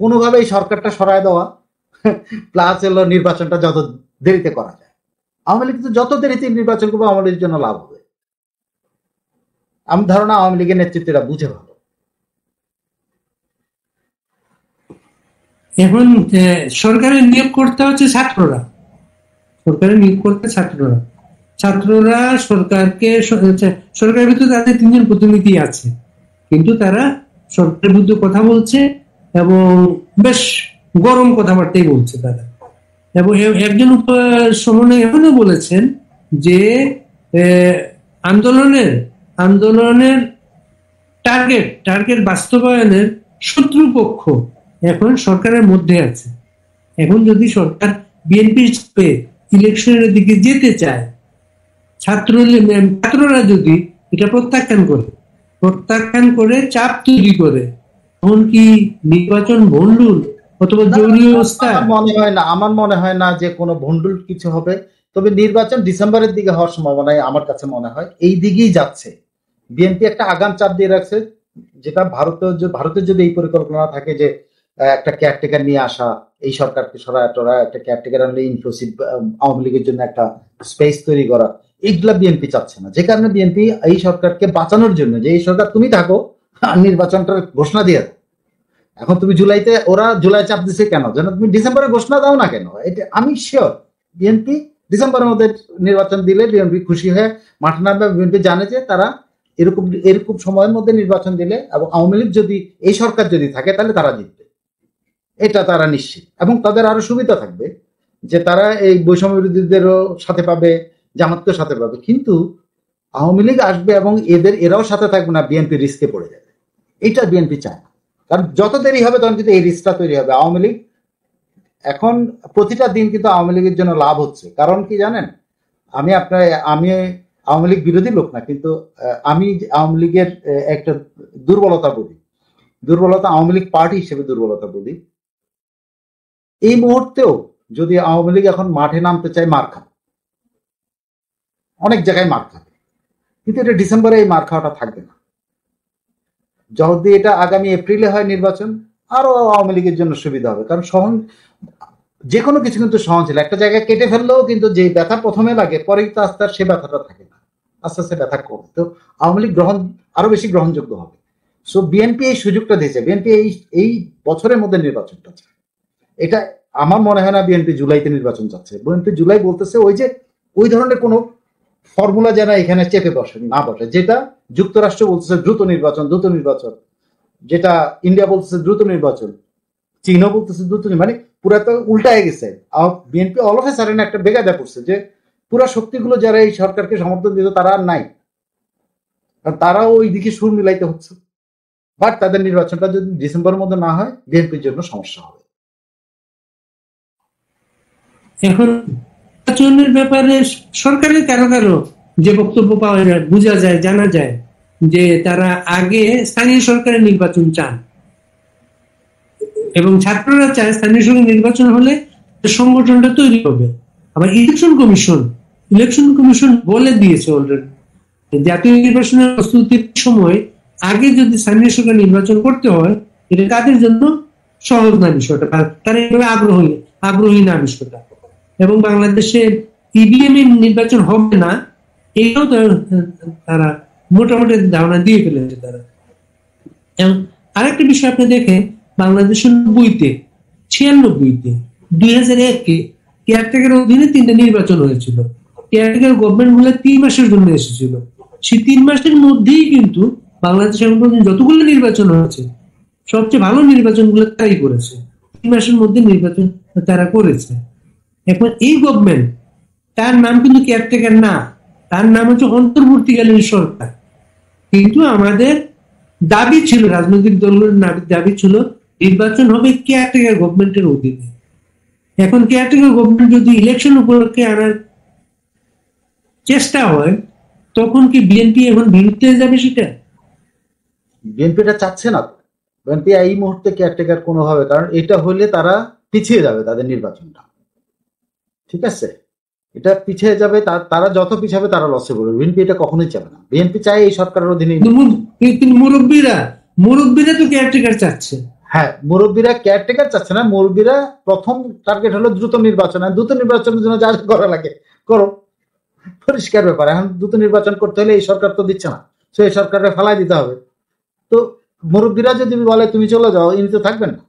কোনোভাবে এই সরকারটা সরায় দেওয়া প্লাস হলো নির্বাচনটা যত দেরিতে করা যায়। আওয়ামী লীগ তো যত দেরিতে নির্বাচন করবে আওয়ামী লীগের জন্য লাভ হবে। আমি ধারণা আওয়ামী লীগের নেতৃত্বরা বুঝে ভালো। এখন সরকারের নিয়োগ করতে হচ্ছে ছাত্ররা, সরকারের নিয়োগ করতে ছাত্ররা ছাত্ররা সরকারকে, সরকারের ভিতরে তাদের 3 জন প্রতিনিধি আছে, কিন্তু তারা সরকারের বিরুদ্ধে কথা বলছে এবং বেশ গরম কথাবার্তাই বলছে তারা। এবং একজন সমন্বয় এখনো বলেছেন যে আন্দোলনের টার্গেট বাস্তবায়নের শত্রুপক্ষ এখন সরকারের মধ্যে আছে। এখন যদি সরকার বিএনপির চাপে ইলেকশনের দিকে যেতে চায়, ছাত্ররা যদি এটা প্রত্যাখ্যান করে চাপ তৈরি করে, তখন কি নির্বাচন ভণ্ডুল অথবা জরুরি অবস্থা? আমার মনে হয় না যে কোনো ভণ্ডুল কিছু হবে। তবে নির্বাচন ডিসেম্বরের দিকে হওয়ার সম্ভাবনায় আমার কাছে মনে হয় এই দিকেই যাচ্ছে। বিএনপি একটা আগাম চাপ দিয়ে রাখছে, যেটা ভারতের যদি এই পরিকল্পনা থাকে যে একটা কেয়ারটেকার নিয়ে আসা, এই সরকারকে সরায় একটা কেয়ারটেকার আনলে ইনক্লুসিভ আওয়ামী লীগের জন্য একটা স্পেস তৈরি করা, এইগুলা বিএনপি চাচ্ছে না। যে কারণে বিএনপি এই সরকারকে বাঁচানোর জন্য, যে এই সরকার তুমি থাকো আর নির্বাচনটার ঘোষণা দিয়ে দাও। এখন তুমি জুলাইতে, ওরা জুলাই চাপ দিচ্ছে কেন, যেন তুমি ডিসেম্বরে ঘোষণা দাও না কেন। এটা আমি শিওর বিএনপি ডিসেম্বরের মধ্যে নির্বাচন দিলে বিএনপি খুশি হয়ে মাঠে নামবে। বিএনপি জানে যে তারা এরকম সময়ের মধ্যে নির্বাচন দিলে এবং আওয়ামী লীগ যদি, এই সরকার যদি থাকে, তাহলে তারা জিতবে, এটা তারা নিশ্চিত। এবং তাদের আরো সুবিধা থাকবে যে তারা এই বৈষম্য বিরোধীদেরও সাথে পাবে, জামাতকেও সাথে পাবে। কিন্তু আওয়ামী লীগ আসবে এবং এরাও সাথে থাকবে না, বিএনপি রিস্কে পড়ে যাবে। এটা বিএনপি চায় না, কারণ যত দেরি হবে তখন কিন্তু এই রিস্কটা তৈরি হবে। আওয়ামী লীগ এখন প্রতিটা দিন কিন্তু আওয়ামী লীগের জন্য লাভ হচ্ছে। কারণ কি জানেন, আমি আওয়ামী লীগ বিরোধী লোক না, কিন্তু আমি আওয়ামী লীগের একটা দুর্বলতা আওয়ামী লীগ পার্টি হিসেবে দুর্বলতা বলি। এই মুহূর্তেও যদি আওয়ামী লীগ এখন মাঠে নামতে চায়, মার খাবে, অনেক জায়গায় মার খাবে, কিন্তু এটা ডিসেম্বরে এই মার খাওয়াটা থাকবে না। যদি এটা আগামী এপ্রিলে হয় নির্বাচন, আরো আওয়ামী লীগের জন্য সুবিধা হবে। কারণ যে কোনো কিছু কিন্তু সহনশীল, একটা জায়গায় কেটে ফেললেও কিন্তু যে ব্যথা প্রথমে লাগে, পরে তো আস্তে আস্তে সে ব্যথাটা থাকে না, আস্তে আস্তে ব্যথা কমে। তো আওয়ামী লীগ আরো বেশি গ্রহণযোগ্য হবে। সো বিএনপি এই সুযোগটা দিয়েছে, বিএনপি এই বছরের মধ্যে নির্বাচনটা চায়। এটা আমার মনে হয় না বিএনপি জুলাইতে নির্বাচন চাচ্ছে। বিএনপি জুলাই বলতেছে ওই ধরনের কোনো ফর্মুলা যেন এখানে চেপে না বসে। যেটা যুক্তরাষ্ট্র বলতেছে দ্রুত নির্বাচন, যেটা ইন্ডিয়া বলতেছে দ্রুত নির্বাচন, চীনও বলতেছে দ্রুত, মানে পুরা তো উল্টায় গেছে। BNP all of a sudden একটা বেকায়দা করছে যে পুরা শক্তিগুলো যারা এই সরকারকে সমর্থন দিত তারা আর নাই, কারণ তারাও ওই দিকে সুর মিলাইতে হচ্ছে। বাট তাদের নির্বাচনটা যদি ডিসেম্বরের মধ্যে না হয়, বিএনপির জন্য সমস্যা হবে। এখন নির্বাচনের ব্যাপারে সরকারের কারো যে বক্তব্য পাওয়া যায়, বোঝা যায়, জানা যায় যে তারা আগে স্থানীয় সরকারের নির্বাচন চান এবং ছাত্ররা চায় স্থানীয় সরকার নির্বাচন হলে সংগঠনটা তৈরি হবে। আবার ইলেকশন কমিশন বলে দিয়েছে অলরেডি, জাতীয় নির্বাচনের প্রস্তুতির সময় আগে যদি স্থানীয় সরকার নির্বাচন করতে হয়, এটা তাদের জন্য সহজ না বিষয়টা, তারা এভাবে আগ্রহী না বিষয়টা। এবং বাংলাদেশে ইভিএম এর নির্বাচন হবে না, এটাও তারা মোটামুটি ধারণা দিয়ে ফেলেছে তারা। আরেকটা বিষয় আপনি দেখেন, বাংলাদেশের 90-তে 96-তে 2001-কে কেয়ারটেকার অধীনে 3টা নির্বাচন হয়েছিল। কেয়ারটেকার গভর্নমেন্ট গুলো 3 মাসের জন্য এসেছিল। সেই 3 মাসের মধ্যেই কিন্তু বাংলাদেশ এখন পর্যন্ত যতগুলো নির্বাচন হয়েছে, সবচেয়ে ভালো নির্বাচন গুলো তাই করেছে। মাসের মধ্যে নির্বাচন তারা করেছে। এখন এই গভর্নমেন্ট, তার নাম কিন্তু কেয়ারটেকার না, তার নাম হচ্ছে অন্তর্বর্তীকালীন সরকার। কিন্তু আমাদের দাবি ছিল, রাজনৈতিক দলগুলোর দাবি ছিল নির্বাচন হবে কেয়ারটেকার গভর্নমেন্টের অধীনে। এখন কেয়ারটেকার গভর্নমেন্ট যদি ইলেকশন উপলক্ষে আনার চেষ্টা হয়, তখন কি বিএনপি এখন বিরুদ্ধে যাবে সেটা? বিএনপিটা চাচ্ছে না। বিএনপি এই মুহূর্তে কেয়ারটেকার কোনোভাবে, কারণ এটা হলে তারা পিছিয়ে যাবে তাদের নির্বাচনটা। ঠিক আছে, এটা পিছিয়ে যাবে, তারা যত পিছাবে তারা লসে পড়বে। বিএনপি এটা কখনোই চাবে না। বিএনপি চায় এই সরকারের অধীনে। মুরব্বীরা তো কেয়ারটেকার চাচ্ছে। হ্যাঁ, মুরব্বীরা কেয়ারটেকার চাচ্ছে না। মুরব্বীরা প্রথম টার্গেট হলো দ্রুত নির্বাচন। আর দ্রুত নির্বাচনের জন্য যা করা লাগে করো, পরিষ্কার ব্যাপার। এখন দ্রুত নির্বাচন করতে হলে এই সরকার তো দিচ্ছে না, তো এই সরকারকে ফালাই দিতে হবে। তো মুরব্বীরা যদি বলে তুমি চলে যাও, ইনি তো থাকবেন না।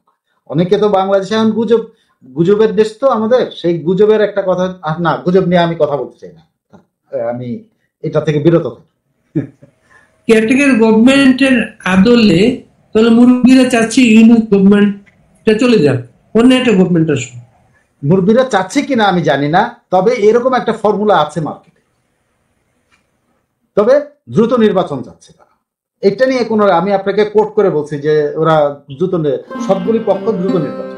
অনেকে তো বাংলাদেশে এখন গুজবের দেশ, তো আমাদের সেই গুজবের একটা কথা। না, গুজব নিয়ে আমি কথা বলতে চাই না, আমি এটা থেকে বিরত থাকি। কেয়ারটেকার গভর্নমেন্টের আদলে তাহলে মুরব্বীরা চাচ্ছে ইউনিট গভর্নমেন্টটা চলে যাক, অন্য একটা গভর্নমেন্ট আসবে। মুরব্বীরা চাচ্ছে কিনা আমি জানি না, তবে এরকম একটা ফর্মুলা আছে মার্কেটে। তবে দ্রুত নির্বাচন চাচ্ছে তারা। এটা নিয়ে কোনো, আমি আপনাকে কোট করে বলছি যে ওরা দ্রুত, সবগুলি পক্ষ দ্রুত নির্বাচন।